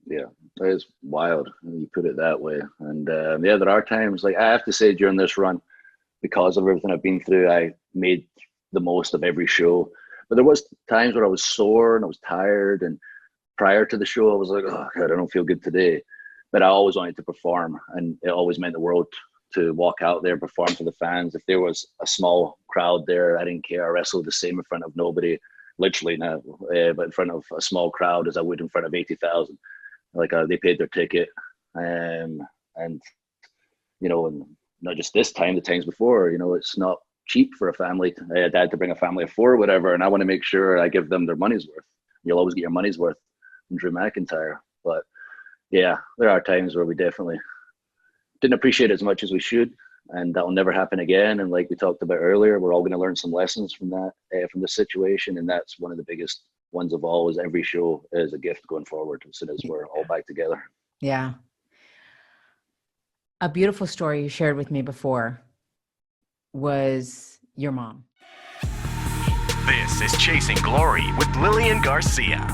Yeah, that is wild when you put it that way. And yeah, there are times, like I have to say during this run, because of everything I've been through, I made the most of every show. But there was times where I was sore and I was tired. And prior to the show, I was like, oh, God, I don't feel good today. But I always wanted to perform. And it always meant the world to walk out there and perform for the fans. If there was a small crowd there, I didn't care. I wrestled the same in front of nobody, literally now, but in front of a small crowd as I would in front of 80,000. Like they paid their ticket. And, you know, and not just this time, the times before, you know, it's not cheap for a family. I had to bring a family of four or whatever, and I want to make sure I give them their money's worth. You'll always get your money's worth from Drew McIntyre. But yeah, there are times where we definitely didn't appreciate it as much as we should, and that will never happen again. And like we talked about earlier, we're all going to learn some lessons from that, from this situation, and that's one of the biggest ones of all. Is every show is a gift going forward as soon as we're all back together. Yeah. A beautiful story you shared with me before was your mom. This is Chasing Glory with Lilian Garcia.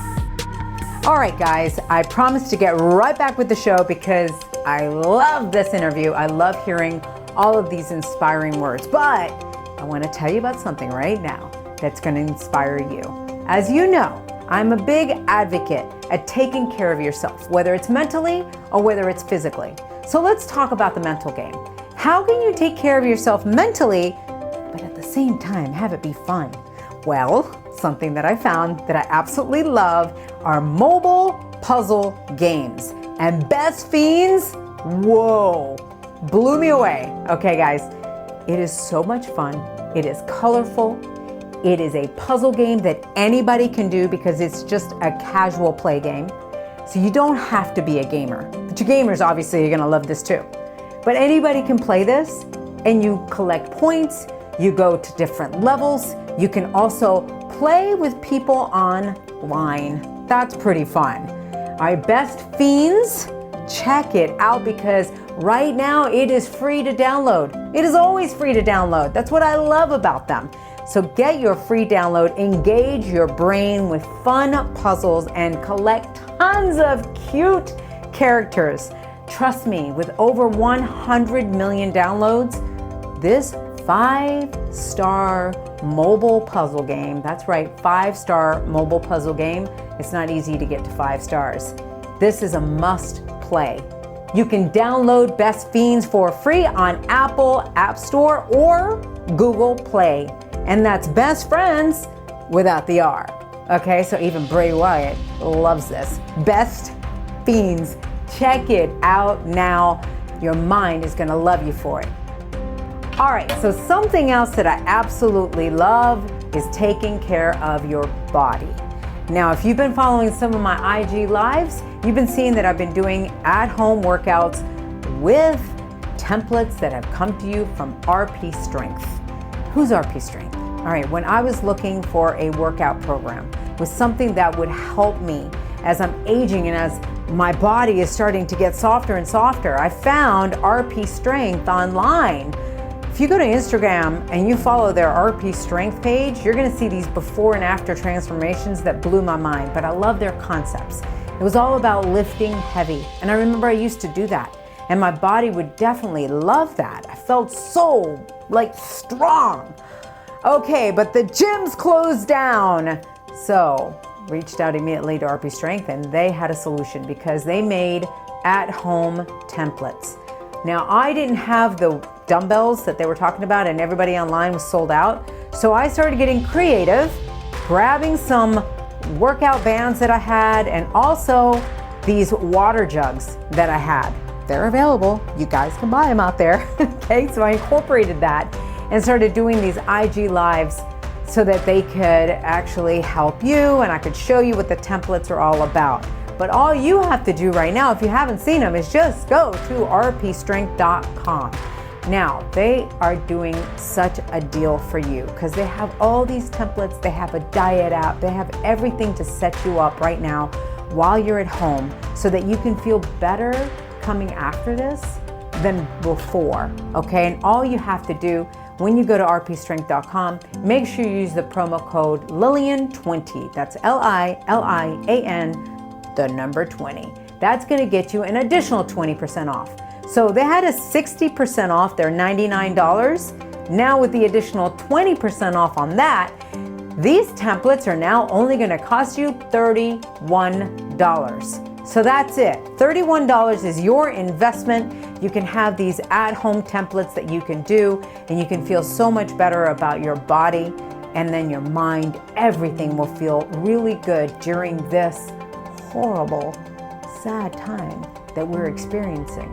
All right, guys, I promised to get right back with the show because I love this interview. I love hearing all of these inspiring words, but I want to tell you about something right now that's going to inspire you. As you know, I'm a big advocate at taking care of yourself, whether it's mentally or whether it's physically. So let's talk about the mental game. How can you take care of yourself mentally, but at the same time have it be fun? Well, something that I found that I absolutely love are mobile puzzle games. And Best Fiends, whoa, blew me away. Okay, guys, it is so much fun. It is colorful. It is a puzzle game that anybody can do because it's just a casual play game. So you don't have to be a gamer. But you gamers, obviously, are gonna love this too. But anybody can play this, and you collect points, you go to different levels. You can also play with people online. That's pretty fun. All right, Best Fiends, check it out because right now it is free to download. It is always free to download. That's what I love about them. So get your free download, engage your brain with fun puzzles, and collect tons of cute characters. Trust me, with over 100 million downloads, this 5-star mobile puzzle game, that's right, 5-star mobile puzzle game, it's not easy to get to 5 stars. This is a must play. You can download Best Fiends for free on Apple App Store or Google Play. And that's best friends without the R. Okay, so even Bray Wyatt loves this. Best Fiends. Check it out now. Your mind is gonna love you for it. All right, so something else that I absolutely love is taking care of your body. Now, if you've been following some of my IG lives, you've been seeing that I've been doing at-home workouts with templates that have come to you from RP Strength. Who's RP Strength? All right, when I was looking for a workout program with something that would help me as I'm aging and as my body is starting to get softer and softer, I found RP Strength online. If you go to Instagram and you follow their RP Strength page, you're gonna see these before and after transformations that blew my mind, but I love their concepts. It was all about lifting heavy. And I remember I used to do that, and my body would definitely love that. I felt so strong. Okay, but the gyms closed down. So reached out immediately to RP Strength, and they had a solution because they made at-home templates. Now, I didn't have the dumbbells that they were talking about, and everybody online was sold out. So I started getting creative, grabbing some workout bands that I had, and also these water jugs that I had. They're available. You guys can buy them out there. Okay, so I incorporated that and started doing these IG lives so that they could actually help you, and I could show you what the templates are all about. But all you have to do right now, if you haven't seen them, is just go to rpstrength.com. Now, they are doing such a deal for you because they have all these templates, they have a diet app, they have everything to set you up right now while you're at home so that you can feel better coming after this than before, okay? And all you have to do when you go to rpstrength.com, make sure you use the promo code Lilian20. That's Lilian, the number 20. That's gonna get you an additional 20% off. So they had a 60% off their $99. Now with the additional 20% off on that, these templates are now only gonna cost you $31. So that's it. $31 is your investment. You can have these at-home templates that you can do, and you can feel so much better about your body, and then your mind. Everything will feel really good during this horrible, sad time that we're experiencing.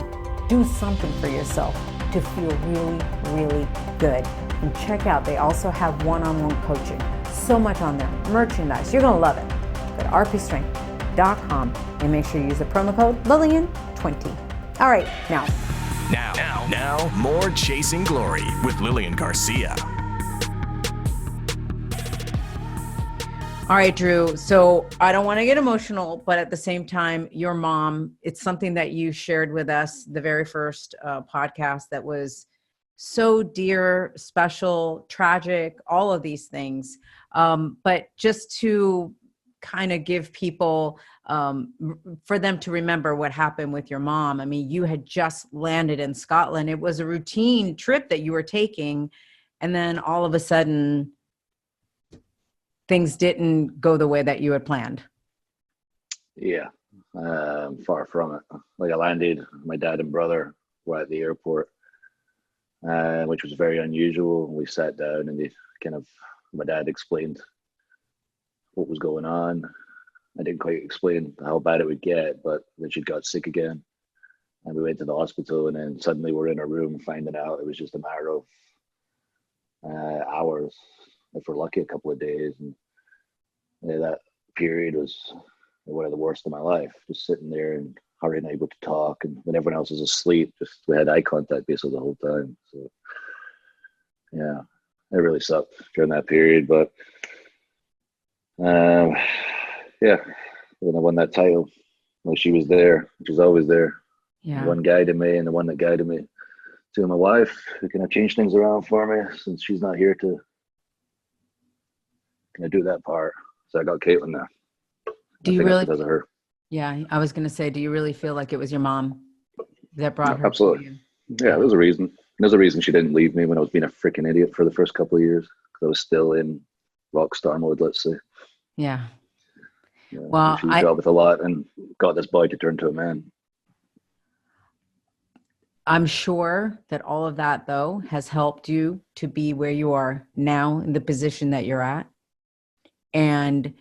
Do something for yourself to feel really, really good. And check out, they also have one-on-one coaching. So much on there. Merchandise. You're gonna love it. Go to rpstrength.com and make sure you use the promo code Lilian20. All right, now, more Chasing Glory with Lilian Garcia. All right, Drew. So I don't want to get emotional, but at the same time, your mom, it's something that you shared with us, the very first podcast that was so dear, special, tragic, all of these things. But just to kind of give people, for them to remember what happened with your mom. I mean, you had just landed in Scotland. It was a routine trip that you were taking. And then all of a sudden, things didn't go the way that you had planned. Yeah, far from it. Like I landed, my dad and brother were at the airport, which was very unusual. We sat down and my dad explained what was going on. I didn't quite explain how bad it would get, but that she'd got sick again. And we went to the hospital, and then suddenly we're in a room finding out it was just a matter of hours, if we're lucky, a couple of days. And that period was one of the worst of my life, just sitting there and hardly able to talk. And when everyone else was asleep, just we had eye contact basically the whole time. So yeah, it really sucked during that period. But yeah, when I won that title, like she was there. She was always there. Yeah. The one guided me, and the one that guided me to my wife, who kind of changed things around for me since she's not here to do that part. So I got Caitlin now. Do you really? Because of her. Yeah, I was going to say, do you really feel like it was your mom that brought her absolutely. to you? Yeah, there's a reason. There's a reason she didn't leave me when I was being a freaking idiot for the first couple of years. Because I was still in rock star mode, let's say. Yeah. Yeah, well, she dealt with a lot and got this boy to turn to a man. I'm sure that all of that, though, has helped you to be where you are now in the position that you're at. And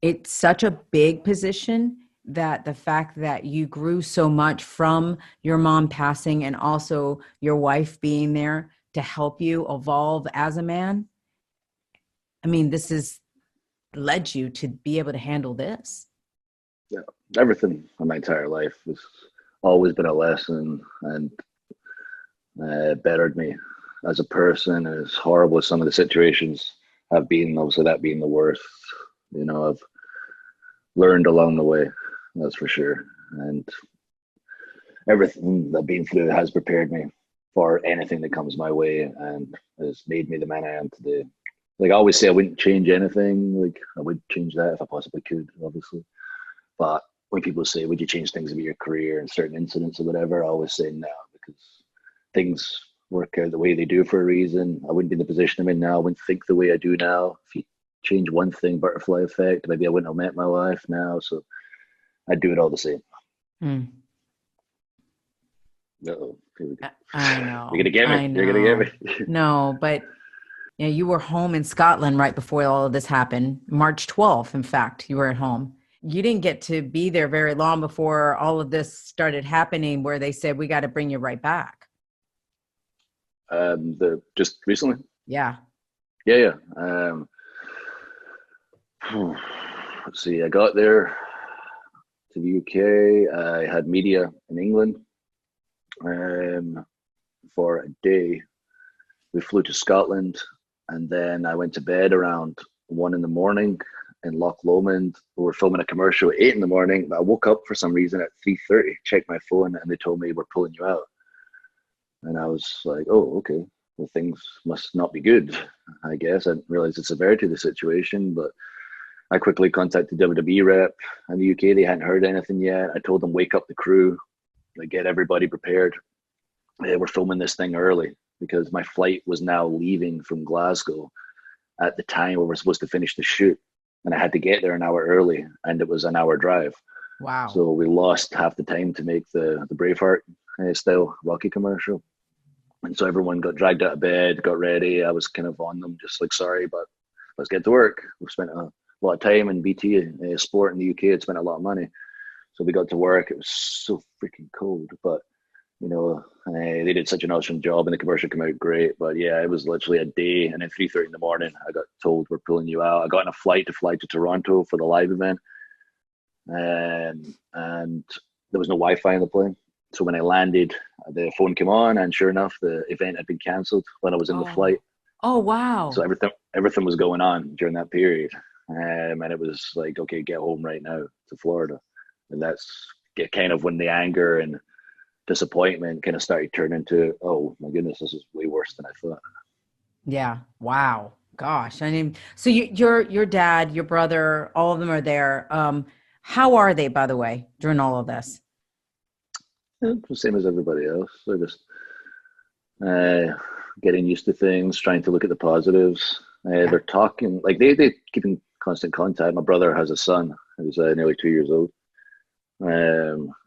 it's such a big position that the fact that you grew so much from your mom passing and also your wife being there to help you evolve as a man. I mean, this has led you to be able to handle this. Yeah, everything in my entire life was always been a lesson and bettered me as a person. As horrible as some of the situations have been, obviously that being the worst, I've learned along the way, that's for sure. And everything that I've been through has prepared me for anything that comes my way and has made me the man I am today. Like I always say, I wouldn't change anything. Like I would change that if I possibly could, obviously. But when people say, would you change things about your career and certain incidents or whatever, I always say no, because things work out the way they do for a reason. I wouldn't be in the position I'm in now. I wouldn't think the way I do now. If you change one thing, butterfly effect, maybe I wouldn't have met my wife now. So I'd do it all the same. Uh-oh, here we go. I know. You're gonna get me. You're gonna get me. No, but you were home in Scotland right before all of this happened. March 12th, in fact, you were at home. You didn't get to be there very long before all of this started happening, where they said, we got to bring you right back. Just recently? Yeah. Yeah. Let's see. I got there to the UK. I had media in England for a day. We flew to Scotland, and then I went to bed around 1 a.m. in Loch Lomond. We were filming a commercial at 8 a.m. But I woke up for some reason at 3:30, checked my phone, and they told me, we're pulling you out. And I was like, oh, okay. Well, things must not be good, I guess. I didn't realize the severity of the situation, but I quickly contacted WWE rep in the UK. They hadn't heard anything yet. I told them, wake up the crew, like, get everybody prepared. We're filming this thing early because my flight was now leaving from Glasgow at the time where we're supposed to finish the shoot. And I had to get there an hour early, and it was an hour drive. Wow. So we lost half the time to make the Braveheart style Rocky commercial. And so everyone got dragged out of bed, got ready. I was kind of on them, just like, sorry, but let's get to work. We've spent a lot of time in BT sport in the UK. Had spent a lot of money. So we got to work. It was so freaking cold, but they did such an awesome job, and the commercial came out great. But yeah, it was literally a day, and then 3:30 in the morning, I got told, we're pulling you out. I got on a flight to fly to Toronto for the live event, and there was no Wi-Fi on the plane. So when I landed, the phone came on, and sure enough, the event had been cancelled when I was in the flight. Oh, wow. So everything was going on during that period, and it was like, okay, get home right now to Florida. And that's kind of when the anger and disappointment kind of started turning into, oh my goodness, this is way worse than I thought. Yeah. Wow. Gosh. I mean, so your dad, your brother, all of them are there. How are they, by the way, during all of this? Yeah, the same as everybody else. They're just getting used to things, trying to look at the positives. They're talking, like they keep in constant contact. My brother has a son who's nearly 2 years old.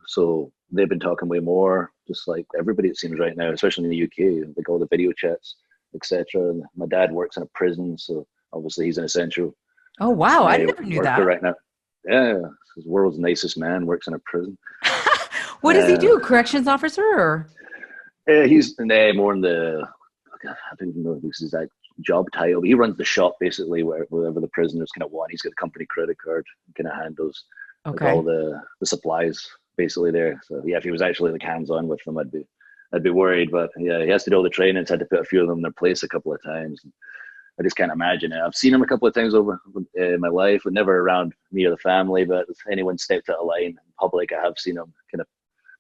So they've been talking way more, just like everybody, it seems, right now, especially in the UK, like all the video chats, etc. And my dad works in a prison, so obviously he's an essential. Oh, wow. I never knew that. Right now. Yeah, he's the world's nicest man, works in a prison. What does he do? Corrections officer? Or? He's more in the, I don't even know if this is that job title, but he runs the shop basically, wherever the prisoners kind of want. He's got a company credit card, kind of handles like all the supplies basically there. So yeah, if he was actually like hands-on with them, I'd be worried. But yeah, he has to do all the training. Had to put a few of them in their place a couple of times. I just can't imagine it. I've seen him a couple of times over in my life, but never around me or the family. But if anyone stepped out of line in public, I have seen him kind of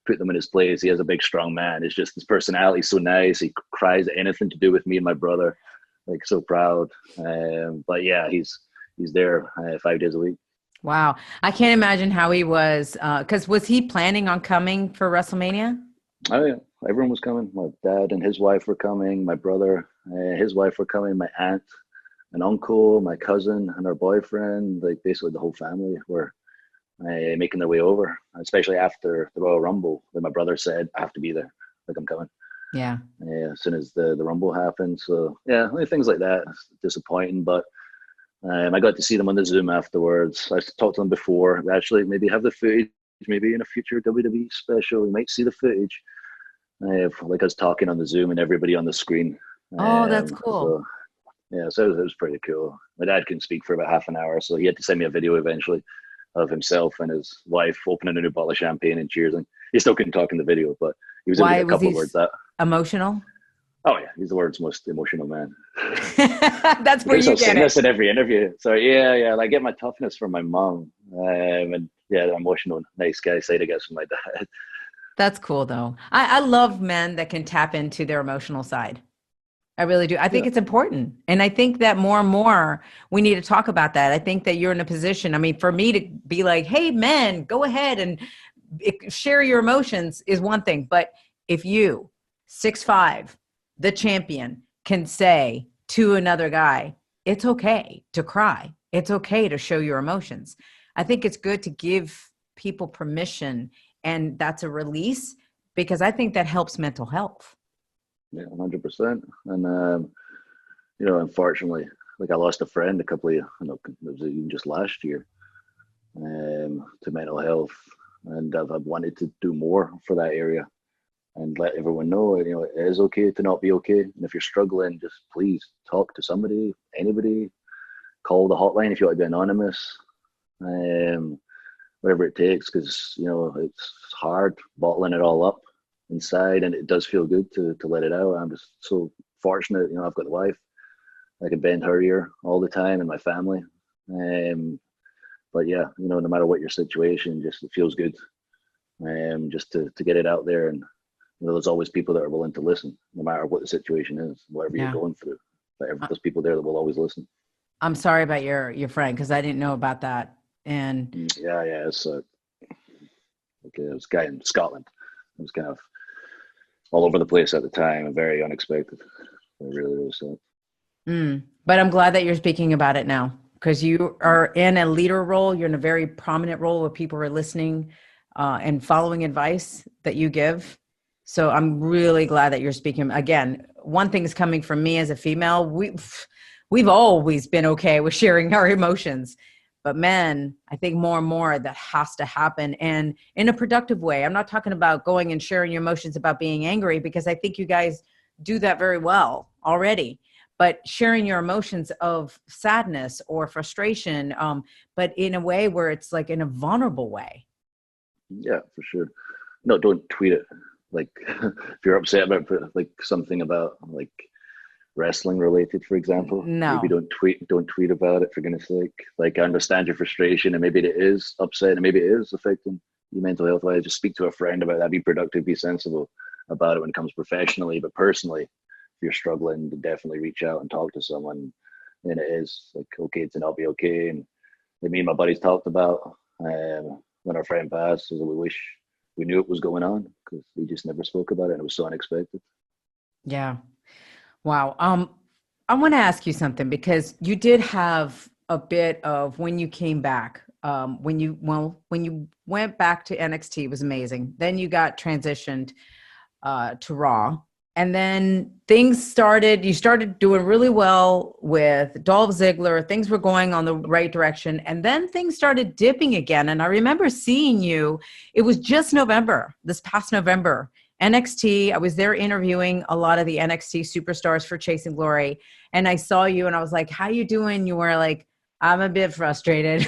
put them in his place. He has a big, strong man. It's just his personality is so nice. He cries at anything to do with me and my brother, like so proud. But yeah, he's there 5 days a week. Wow. I can't imagine how he was, because was he planning on coming for WrestleMania? Oh yeah, everyone was coming. My dad and his wife were coming. My brother, his wife were coming. My aunt and uncle, my cousin and her boyfriend, like basically the whole family were making their way over, especially after the Royal Rumble. When my brother said, I have to be there, like I'm coming. Yeah. As soon as the Rumble happened. So yeah, things like that. It's disappointing, but I got to see them on the Zoom afterwards. I talked to them before. We actually maybe have the footage, maybe in a future WWE special. We might see the footage. Like us talking on the Zoom and everybody on the screen. Oh, that's cool. So it was pretty cool. My dad couldn't speak for about half an hour, so he had to send me a video eventually of himself and his wife opening a new bottle of champagne and cheersing. He still couldn't talk in the video, but he was able to Why get a was couple he of words out. emotional? Oh yeah, he's the world's most emotional man. That's where you get saying it. this in every interview. So yeah, I get my toughness from my mom, and yeah, the emotional, nice guy side I guess from my dad. That's cool though. I love men that can tap into their emotional side. I really do. I think it's important. And I think that more and more we need to talk about that. I think that you're in a position, I mean, for me to be like, hey, men, go ahead and share your emotions is one thing. But if you, 6'5", the champion, can say to another guy, it's okay to cry. It's okay to show your emotions. I think it's good to give people permission, and that's a release, because I think that helps mental health. Yeah, 100%. And unfortunately, like I lost a friend a couple of, it was even just last year, to mental health, and I've wanted to do more for that area and let everyone know, it is okay to not be okay. And if you're struggling, just please talk to somebody, anybody, call the hotline if you want to be anonymous, whatever it takes, because it's hard bottling it all up inside, and it does feel good to let it out. I'm just so fortunate, I've got the wife, I can bend her ear all the time, and my family. But yeah, no matter what your situation, just it feels good, just to get it out there. And there's always people that are willing to listen, no matter what the situation is, whatever you're going through. But there's people there that will always listen. I'm sorry about your friend, because I didn't know about that. And yeah, it's it was a guy in Scotland. It was kind of all over the place at the time and very unexpected. It really was. But I'm glad that you're speaking about it now, because you are in a leader role. You're in a very prominent role where people are listening and following advice that you give. So I'm really glad that you're speaking. Again, one thing is coming from me as a female. We've always been okay with sharing our emotions. But men, I think more and more that has to happen, and in a productive way. I'm not talking about going and sharing your emotions about being angry, because I think you guys do that very well already. But sharing your emotions of sadness or frustration, but in a way where it's like in a vulnerable way. Yeah, for sure. No, don't tweet it. Like if you're upset about like something about like wrestling related, for example, maybe don't tweet about it, for goodness sake. Like I understand your frustration, and maybe it is upset, and maybe it is affecting your mental health wise. Just speak to a friend about that. Be productive, be sensible about it when it comes professionally. But personally, if you're struggling, definitely reach out and talk to someone. And it is like okay to not be okay. And like me and my buddies talked about when our friend passed, we wish we knew it was going on, because we just never spoke about it, and it was so unexpected. Yeah. Wow. I want to ask you something, because you did have a bit of, when you came back, when you went back to NXT, it was amazing. Then you got transitioned to Raw, and then you started doing really well with Dolph Ziggler. Things were going on the right direction, and then things started dipping again. And I remember seeing you, it was just this past November, NXT. I was there interviewing a lot of the NXT superstars for Chasing Glory. And I saw you and I was like, how you doing? You were like, I'm a bit frustrated.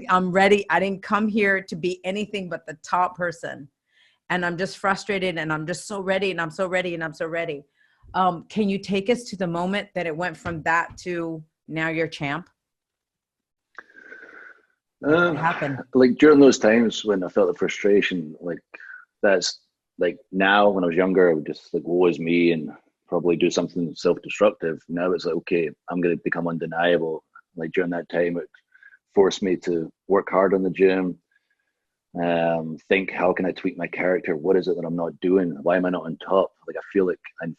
I'm ready. I didn't come here to be anything but the top person. And I'm just frustrated, and I'm just so ready, and I'm so ready, and I'm so ready. Can you take us to the moment that it went from that to now you're champ? What happened? Like during those times when I felt the frustration, like that's like now when I was younger, I would just like, woe is me, and probably do something self-destructive. Now it's like, okay, I'm going to become undeniable. Like during that time, it forced me to work hard on the gym, think, how can I tweak my character? What is it that I'm not doing? Why am I not on top? Like I feel like I'm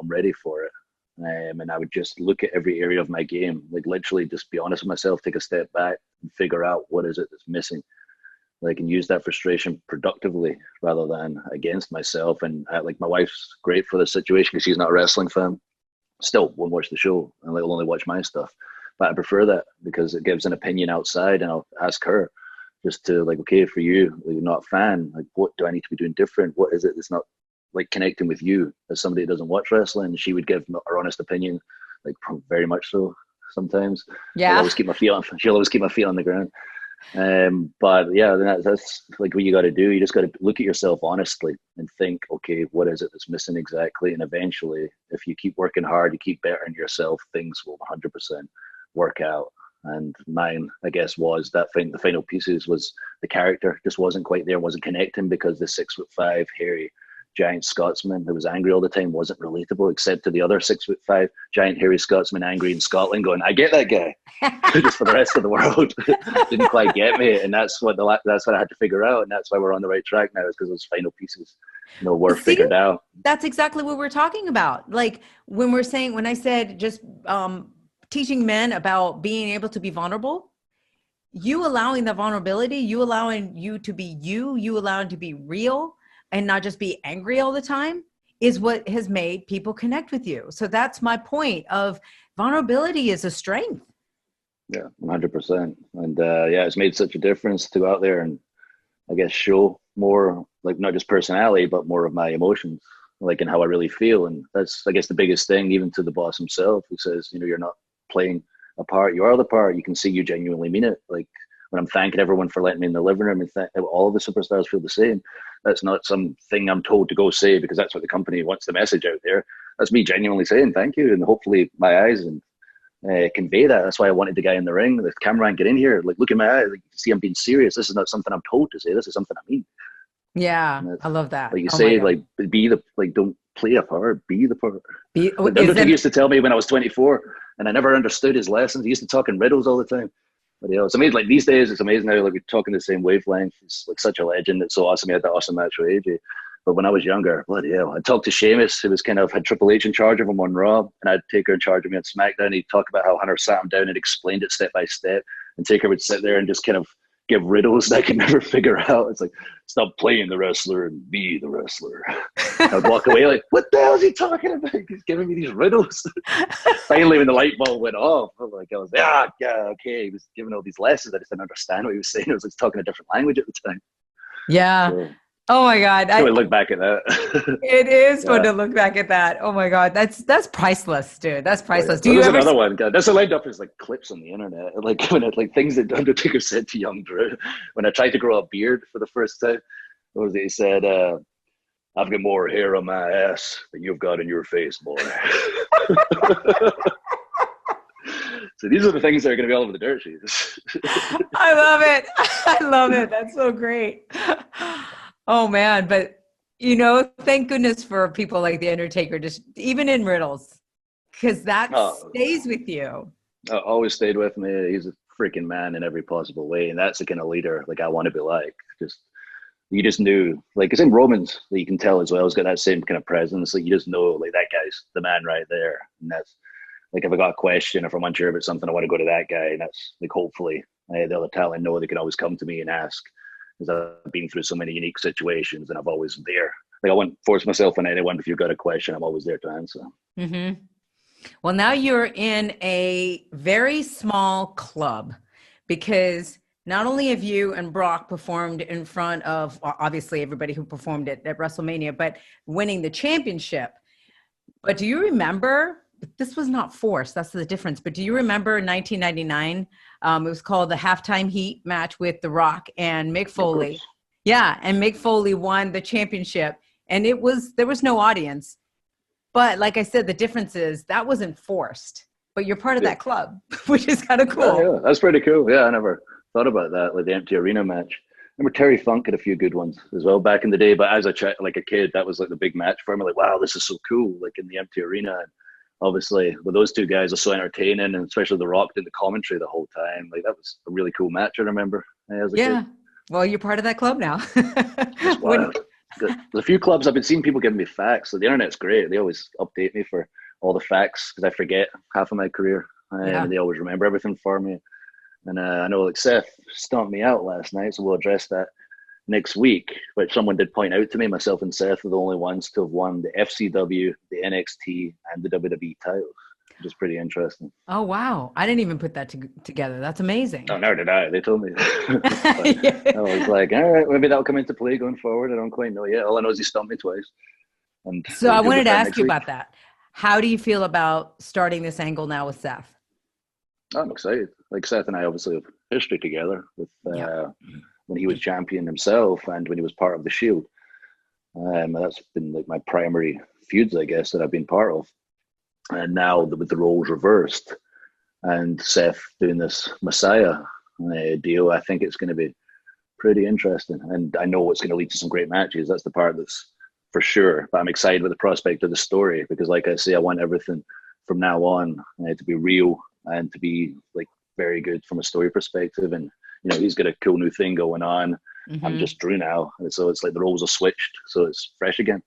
ready for it. And I would just look at every area of my game, like literally just be honest with myself, take a step back and figure out what is it that's missing. Like, and use that frustration productively rather than against myself. And like my wife's great for this situation because she's not a wrestling fan. Still won't watch the show and like will only watch my stuff. But I prefer that because it gives an opinion outside, and I'll ask her just to like, okay, for you, like, you're not a fan, like what do I need to be doing different? What is it that's not like connecting with you as somebody that doesn't watch wrestling? And she would give her honest opinion, like very much so sometimes. Yeah. She'll always keep my feet on the ground. But yeah, then that's like what you got to do. You just got to look at yourself honestly and think, okay, what is it that's missing exactly? And eventually, if you keep working hard, you keep bettering yourself, things will 100% work out. And mine, I guess, was that thing. The final pieces was the character just wasn't quite there, wasn't connecting, because the 6'5" hairy giant Scotsman who was angry all the time wasn't relatable, except to the other 6'5" giant hairy Scotsman angry in Scotland going, I get that guy. Just for the rest of the world didn't quite get me, and that's what I had to figure out, and that's why we're on the right track now, is because those final pieces, were figured out. That's exactly what we're talking about. Like when I said just teaching men about being able to be vulnerable, you allowing the vulnerability, you allowing you to be you allowing to be real and not just be angry all the time, is what has made people connect with you. So that's my point of vulnerability is a strength. Yeah, 100%. And it's made such a difference to go out there and I guess show more, like, not just personality, but more of my emotions, like, and how I really feel. And that's, I guess, the biggest thing, even to the boss himself, who says, you're not playing a part, you are the part. You can see you genuinely mean it. Like, when I'm thanking everyone for letting me in the living room, and all of the superstars feel the same. That's not something I'm told to go say because that's what the company wants the message out there. That's me genuinely saying thank you, and hopefully my eyes and convey that. That's why I wanted the guy in the ring, the cameraman, get in here, like, look in my eyes, like, see I'm being serious. This is not something I'm told to say. This is something I mean. Yeah, I love that. Like you say, like, don't play a part, be the part. The Undertaker used to tell me when I was 24, and I never understood his lessons. He used to talk in riddles all the time. But it's amazing. Like, these days, it's amazing how, like, we're talking the same wavelength. He's like such a legend. It's so awesome. He had that awesome match with AJ. But when I was younger, bloody hell, I'd talk to Sheamus, who was had Triple H in charge of him on Raw, and I'd take her in charge of me on SmackDown. He'd talk about how Hunter sat him down and explained it step by step, and Taker would sit there and just kind of give riddles that I could never figure out. It's like, stop playing the wrestler and be the wrestler. I'd walk away like, what the hell is he talking about? He's giving me these riddles. Finally, when the light bulb went off, I was like, okay. He was giving all these lessons. I just didn't understand what he was saying. I was like talking a different language at the time. Yeah. So, oh my God. I look back at that. It is fun to look back at that. Oh my God. That's priceless, dude. That's priceless. Do you ever another one? God, that's a lined up as like clips on the internet. Like when things that Undertaker said to young Drew when I tried to grow a beard for the first time. What was it? He said, I've got more hair on my ass than you've got in your face, boy. So these are the things that are going to be all over the dirt sheets. I love it. I love it. That's so great. Oh man, but thank goodness for people like The Undertaker, just even in riddles, because that stays with you. Always stayed with me. He's a freaking man in every possible way, and that's the kind of leader like I want to be like. You just knew, like, it's in Romans that you can tell as well. He's got that same kind of presence. Like, you just know, like, that guy's the man right there. And that's like, if I got a question, if I'm unsure about something, I want to go to that guy. And that's like, hopefully the other talent know they can always come to me and ask, because I've been through so many unique situations and I'm always there. Like, I won't force myself on anyone. If you've got a question, I'm always there to answer. Mm-hmm. Well, now you're in a very small club, because not only have you and Brock performed in front of, obviously, everybody who performed at WrestleMania, but winning the championship. But do you remember, this was not forced, that's the difference, but do you remember 1999? It was called the Halftime Heat match with The Rock and Mick Foley. Yeah, and Mick Foley won the championship. And there was no audience. But like I said, the difference is that wasn't forced. But you're part of that club, which is kind of cool. Yeah, that's pretty cool. Yeah, I never thought about that, like the empty arena match. I remember Terry Funk had a few good ones as well back in the day, but as a kid, that was like the big match for me. Like, wow, this is so cool, like in the empty arena. And obviously, with those two guys, are so entertaining, and especially The Rock did the commentary the whole time. Like, that was a really cool match, I remember. As a kid. Well, you're part of that club now. It's wild. There's a few clubs I've been seeing people giving me facts. So the internet's great. They always update me for all the facts because I forget half of my career, and they always remember everything for me. And I know, like, Seth stomped me out last night, so we'll address that next week. But someone did point out to me, myself and Seth are the only ones to have won the FCW, the NXT, and the WWE titles, which is pretty interesting. Oh, wow. I didn't even put that together. That's amazing. Oh, never did I. They told me. I was like, all right, maybe that'll come into play going forward. I don't quite know yet. All I know is he stomped me twice. And so I wanted to ask you about that. How do you feel about starting this angle now with Seth? I'm excited. Like, Seth and I obviously have history together with when he was champion himself and when he was part of the Shield. That's been like my primary feuds, I guess, that I've been part of. And now with the roles reversed and Seth doing this Messiah deal, I think it's going to be pretty interesting. And I know it's going to lead to some great matches. That's the part that's for sure. But I'm excited with the prospect of the story because, like I say, I want everything from now on to be real and to be like very good from a story perspective. And, you know, he's got a cool new thing going on. I'm just Drew now. And so it's like the roles are switched. So it's fresh again.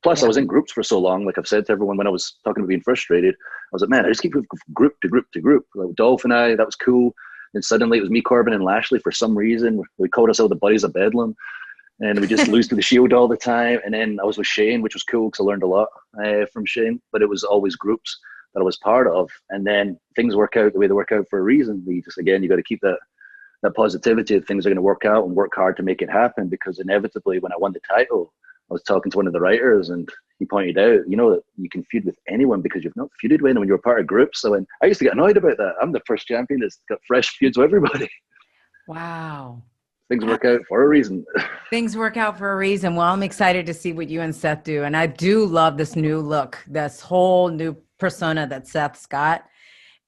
Plus, I was in groups for so long. Like I've said to everyone when I was talking about being frustrated, I was like, man, I just keep moving from group to group to group. Like Dolph and I, that was cool. And suddenly it was me, Corbin, and Lashley for some reason. We called ourselves the Buddies of Bedlam. And we just lose to the Shield all the time. And then I was with Shane, which was cool because I learned a lot from Shane. But it was always groups that I was part of. And then things work out the way they work out for a reason. You just, again, you got to keep that positivity that things are going to work out and work hard to make it happen. Because inevitably, when I won the title, I was talking to one of the writers and he pointed out, you know, that you can feud with anyone because you've not feuded with anyone when you're part of groups. So I used to get annoyed about that. I'm the first champion that's got fresh feuds with everybody. Wow. Things work out for a reason. Things work out for a reason. Well, I'm excited to see what you and Seth do. And I do love this new look, this whole new persona that Seth's got.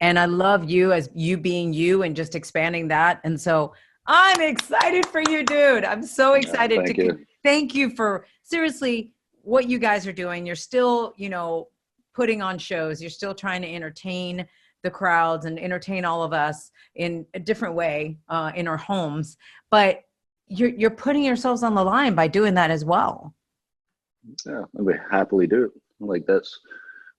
And I love you as you being you and just expanding that. And so I'm excited for you, dude. I'm so excited thank you for seriously what you guys are doing. You're still, you know, putting on shows. You're still trying to entertain the crowds and entertain all of us in a different way in our homes. But you're putting yourselves on the line by doing that as well. Yeah, and we happily do it. Like that's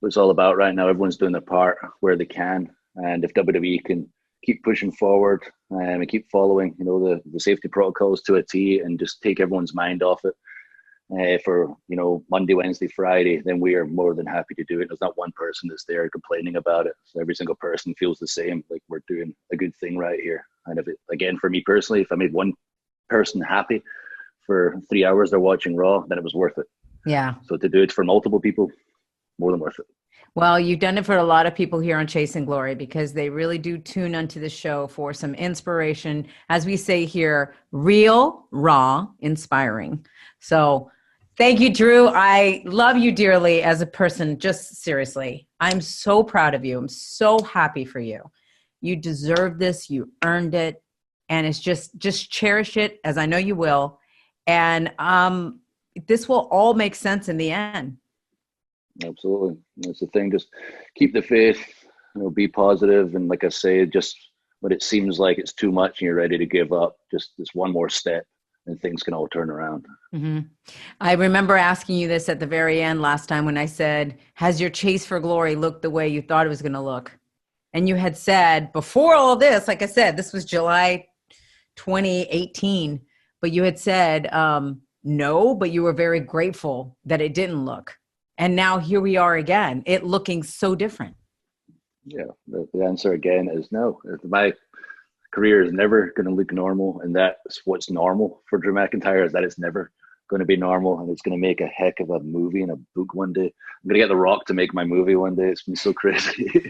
what it's all about right now. Everyone's doing their part where they can. And if WWE can keep pushing forward and keep following, you know, the safety protocols to a T and just take everyone's mind off it for, you know, Monday, Wednesday, Friday, then we are more than happy to do it. There's not one person that's there complaining about it. So every single person feels the same, like we're doing a good thing right here. And if it, again, for me personally, if I made one person happy for 3 hours they're watching Raw, then it was worth it. Yeah. So to do it for multiple people, more than worth it. Well, you've done it for a lot of people here on Chasing Glory because they really do tune into the show for some inspiration. As we say here, real, raw, inspiring. So thank you, Drew. I love you dearly as a person. Just seriously, I'm so proud of you. I'm so happy for you. You deserve this. You earned it. And it's just cherish it, as I know you will. And this will all make sense in the end. Absolutely. That's the thing. Just keep the faith, you know, be positive. And like I say, just when it seems like it's too much and you're ready to give up, just this one more step and things can all turn around. Mm-hmm. I remember asking you this at the very end last time when I said, has your chase for glory looked the way you thought it was going to look? And you had said before all this, like I said, this was July 2018, but you had said, no, but you were very grateful that it didn't look. And now here we are again, it looking so different. Yeah, the answer again is no. My career is never going to look normal. And that's what's normal for Drew McIntyre, is that it's never going to be normal. And it's going to make a heck of a movie and a book one day. I'm going to get The Rock to make my movie one day. It's been so crazy.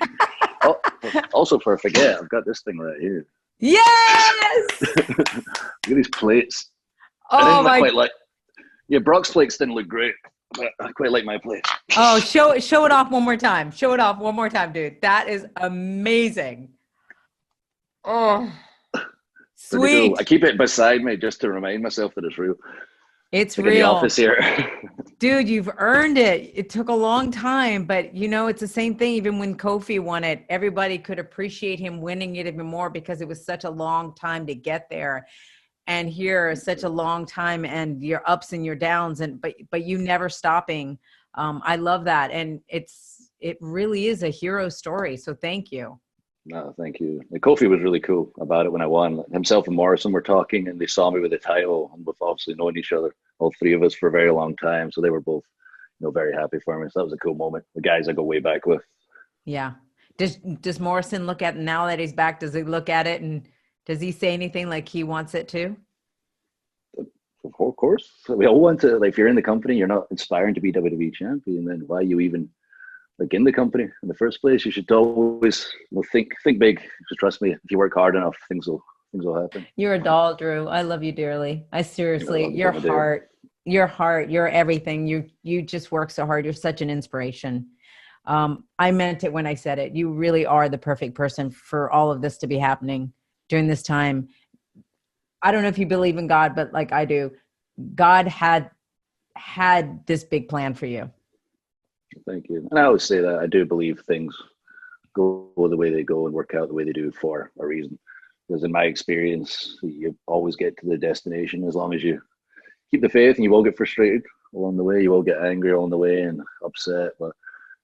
Also, before I forget, I've got this thing right here. Yes! Look at these plates. Oh, Brock's plates didn't look great. But I quite like my plate. Oh, show it off one more time. Show it off one more time, dude. That is amazing. Oh, sweet. Cool. I keep it beside me just to remind myself that it's real. It's like real. In the office here. Dude, you've earned it. It took a long time, but you know, it's the same thing. Even when Kofi won it, everybody could appreciate him winning it even more because it was such a long time to get there. And here such a long time and your ups and your downs but you never stopping. I love that. And it really is a hero story. So thank you. No, thank you. Kofi was really cool about it when I won. Himself and Morrison were talking and they saw me with the title and we've obviously known each other, all three of us, for a very long time. So they were both, you know, very happy for me. So that was a cool moment. The guys I go way back with. Yeah. Does Morrison look at, now that he's back, does he look at it and does he say anything like he wants it to? Of course. So we all want to, like, if you're in the company, you're not inspiring to be WWE champion, then why are you even like in the company in the first place? You should always think big. Just trust me, if you work hard enough, things will things will happen. You're a doll, Drew. I love you dearly. I seriously, your heart, you're everything. You just work so hard. You're such an inspiration. I meant it when I said it. You really are the perfect person for all of this to be happening during this time. I don't know if you believe in God, but like I do, God had this big plan for you. Thank you. And I always say that I do believe things go the way they go and work out the way they do for a reason. Because in my experience, you always get to the destination as long as you keep the faith, and you will get frustrated along the way. You will get angry along the way and upset. But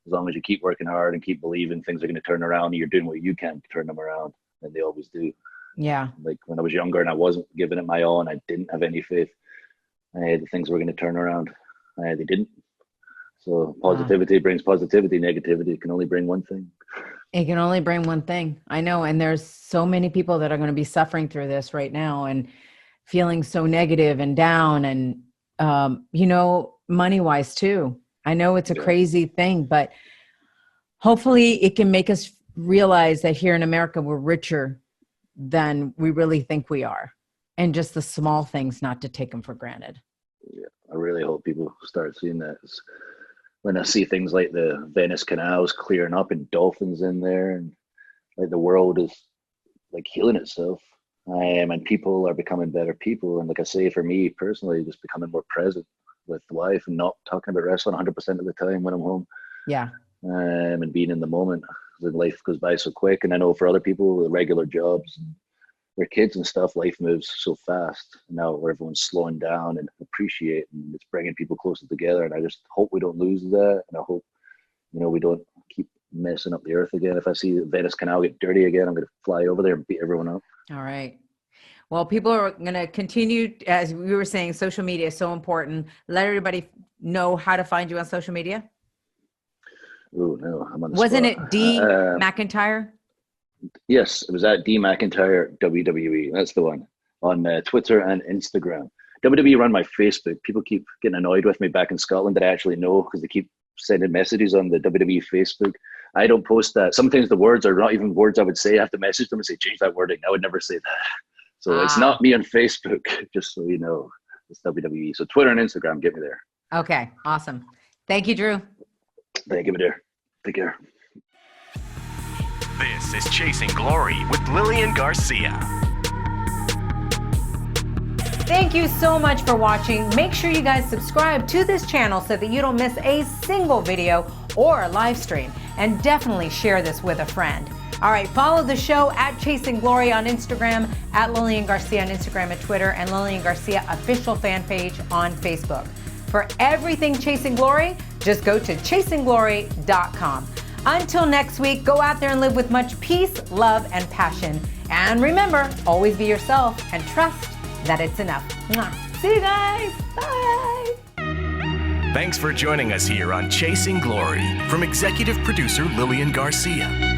as long as you keep working hard and keep believing things are going to turn around, and you're doing what you can to turn them around, and they always do. Yeah. Like when I was younger and I wasn't giving it my all and I didn't have any faith, things were going to turn around. They didn't. So positivity brings positivity. Negativity can only bring one thing. It can only bring one thing. I know. And there's so many people that are going to be suffering through this right now and feeling so negative and down and, money wise too. I know it's a crazy thing, but hopefully it can make us realize that here in America, we're richer than we really think we are. And just the small things, not to take them for granted. Yeah, I really hope people start seeing that. When I see things like the Venice canals clearing up and dolphins in there, and like the world is like healing itself, and people are becoming better people. And like I say, for me personally, just becoming more present with life and not talking about wrestling 100% of the time when I'm home. Yeah. And being in the moment. Life goes by so quick, and I know for other people with regular jobs and their kids and stuff, life moves so fast now where everyone's slowing down and appreciating. It's bringing people closer together, and I just hope we don't lose that, and I hope we don't keep messing up the earth again. If I see the Venice Canal get dirty again, I'm going to fly over there and beat everyone up. All right. Well, people are going to continue, as we were saying, social media is so important. Let everybody know how to find you on social media. Oh no, I'm on the Wasn't spot. it D McIntyre? Yes, it was at D McIntyre WWE. That's the one, on Twitter and Instagram. WWE run my Facebook. People keep getting annoyed with me back in Scotland that I actually know, because they keep sending messages on the WWE Facebook. I don't post that. Sometimes the words are not even words I would say. I have to message them and say, change that wording. I would never say that. So It's not me on Facebook, just so you know. It's WWE. So Twitter and Instagram, get me there. Okay, awesome. Thank you, Drew. Thank you, my dear. Take care. This is Chasing Glory with Lilian Garcia. Thank you so much for watching. Make sure you guys subscribe to this channel so that you don't miss a single video or live stream. And definitely share this with a friend. All right, follow the show at Chasing Glory on Instagram, at Lilian Garcia on Instagram and Twitter, and Lilian Garcia official fan page on Facebook. For everything Chasing Glory, just go to chasingglory.com. Until next week, go out there and live with much peace, love, and passion. And remember, always be yourself and trust that it's enough. Mwah. See you guys. Bye. Thanks for joining us here on Chasing Glory from executive producer Lilian Garcia.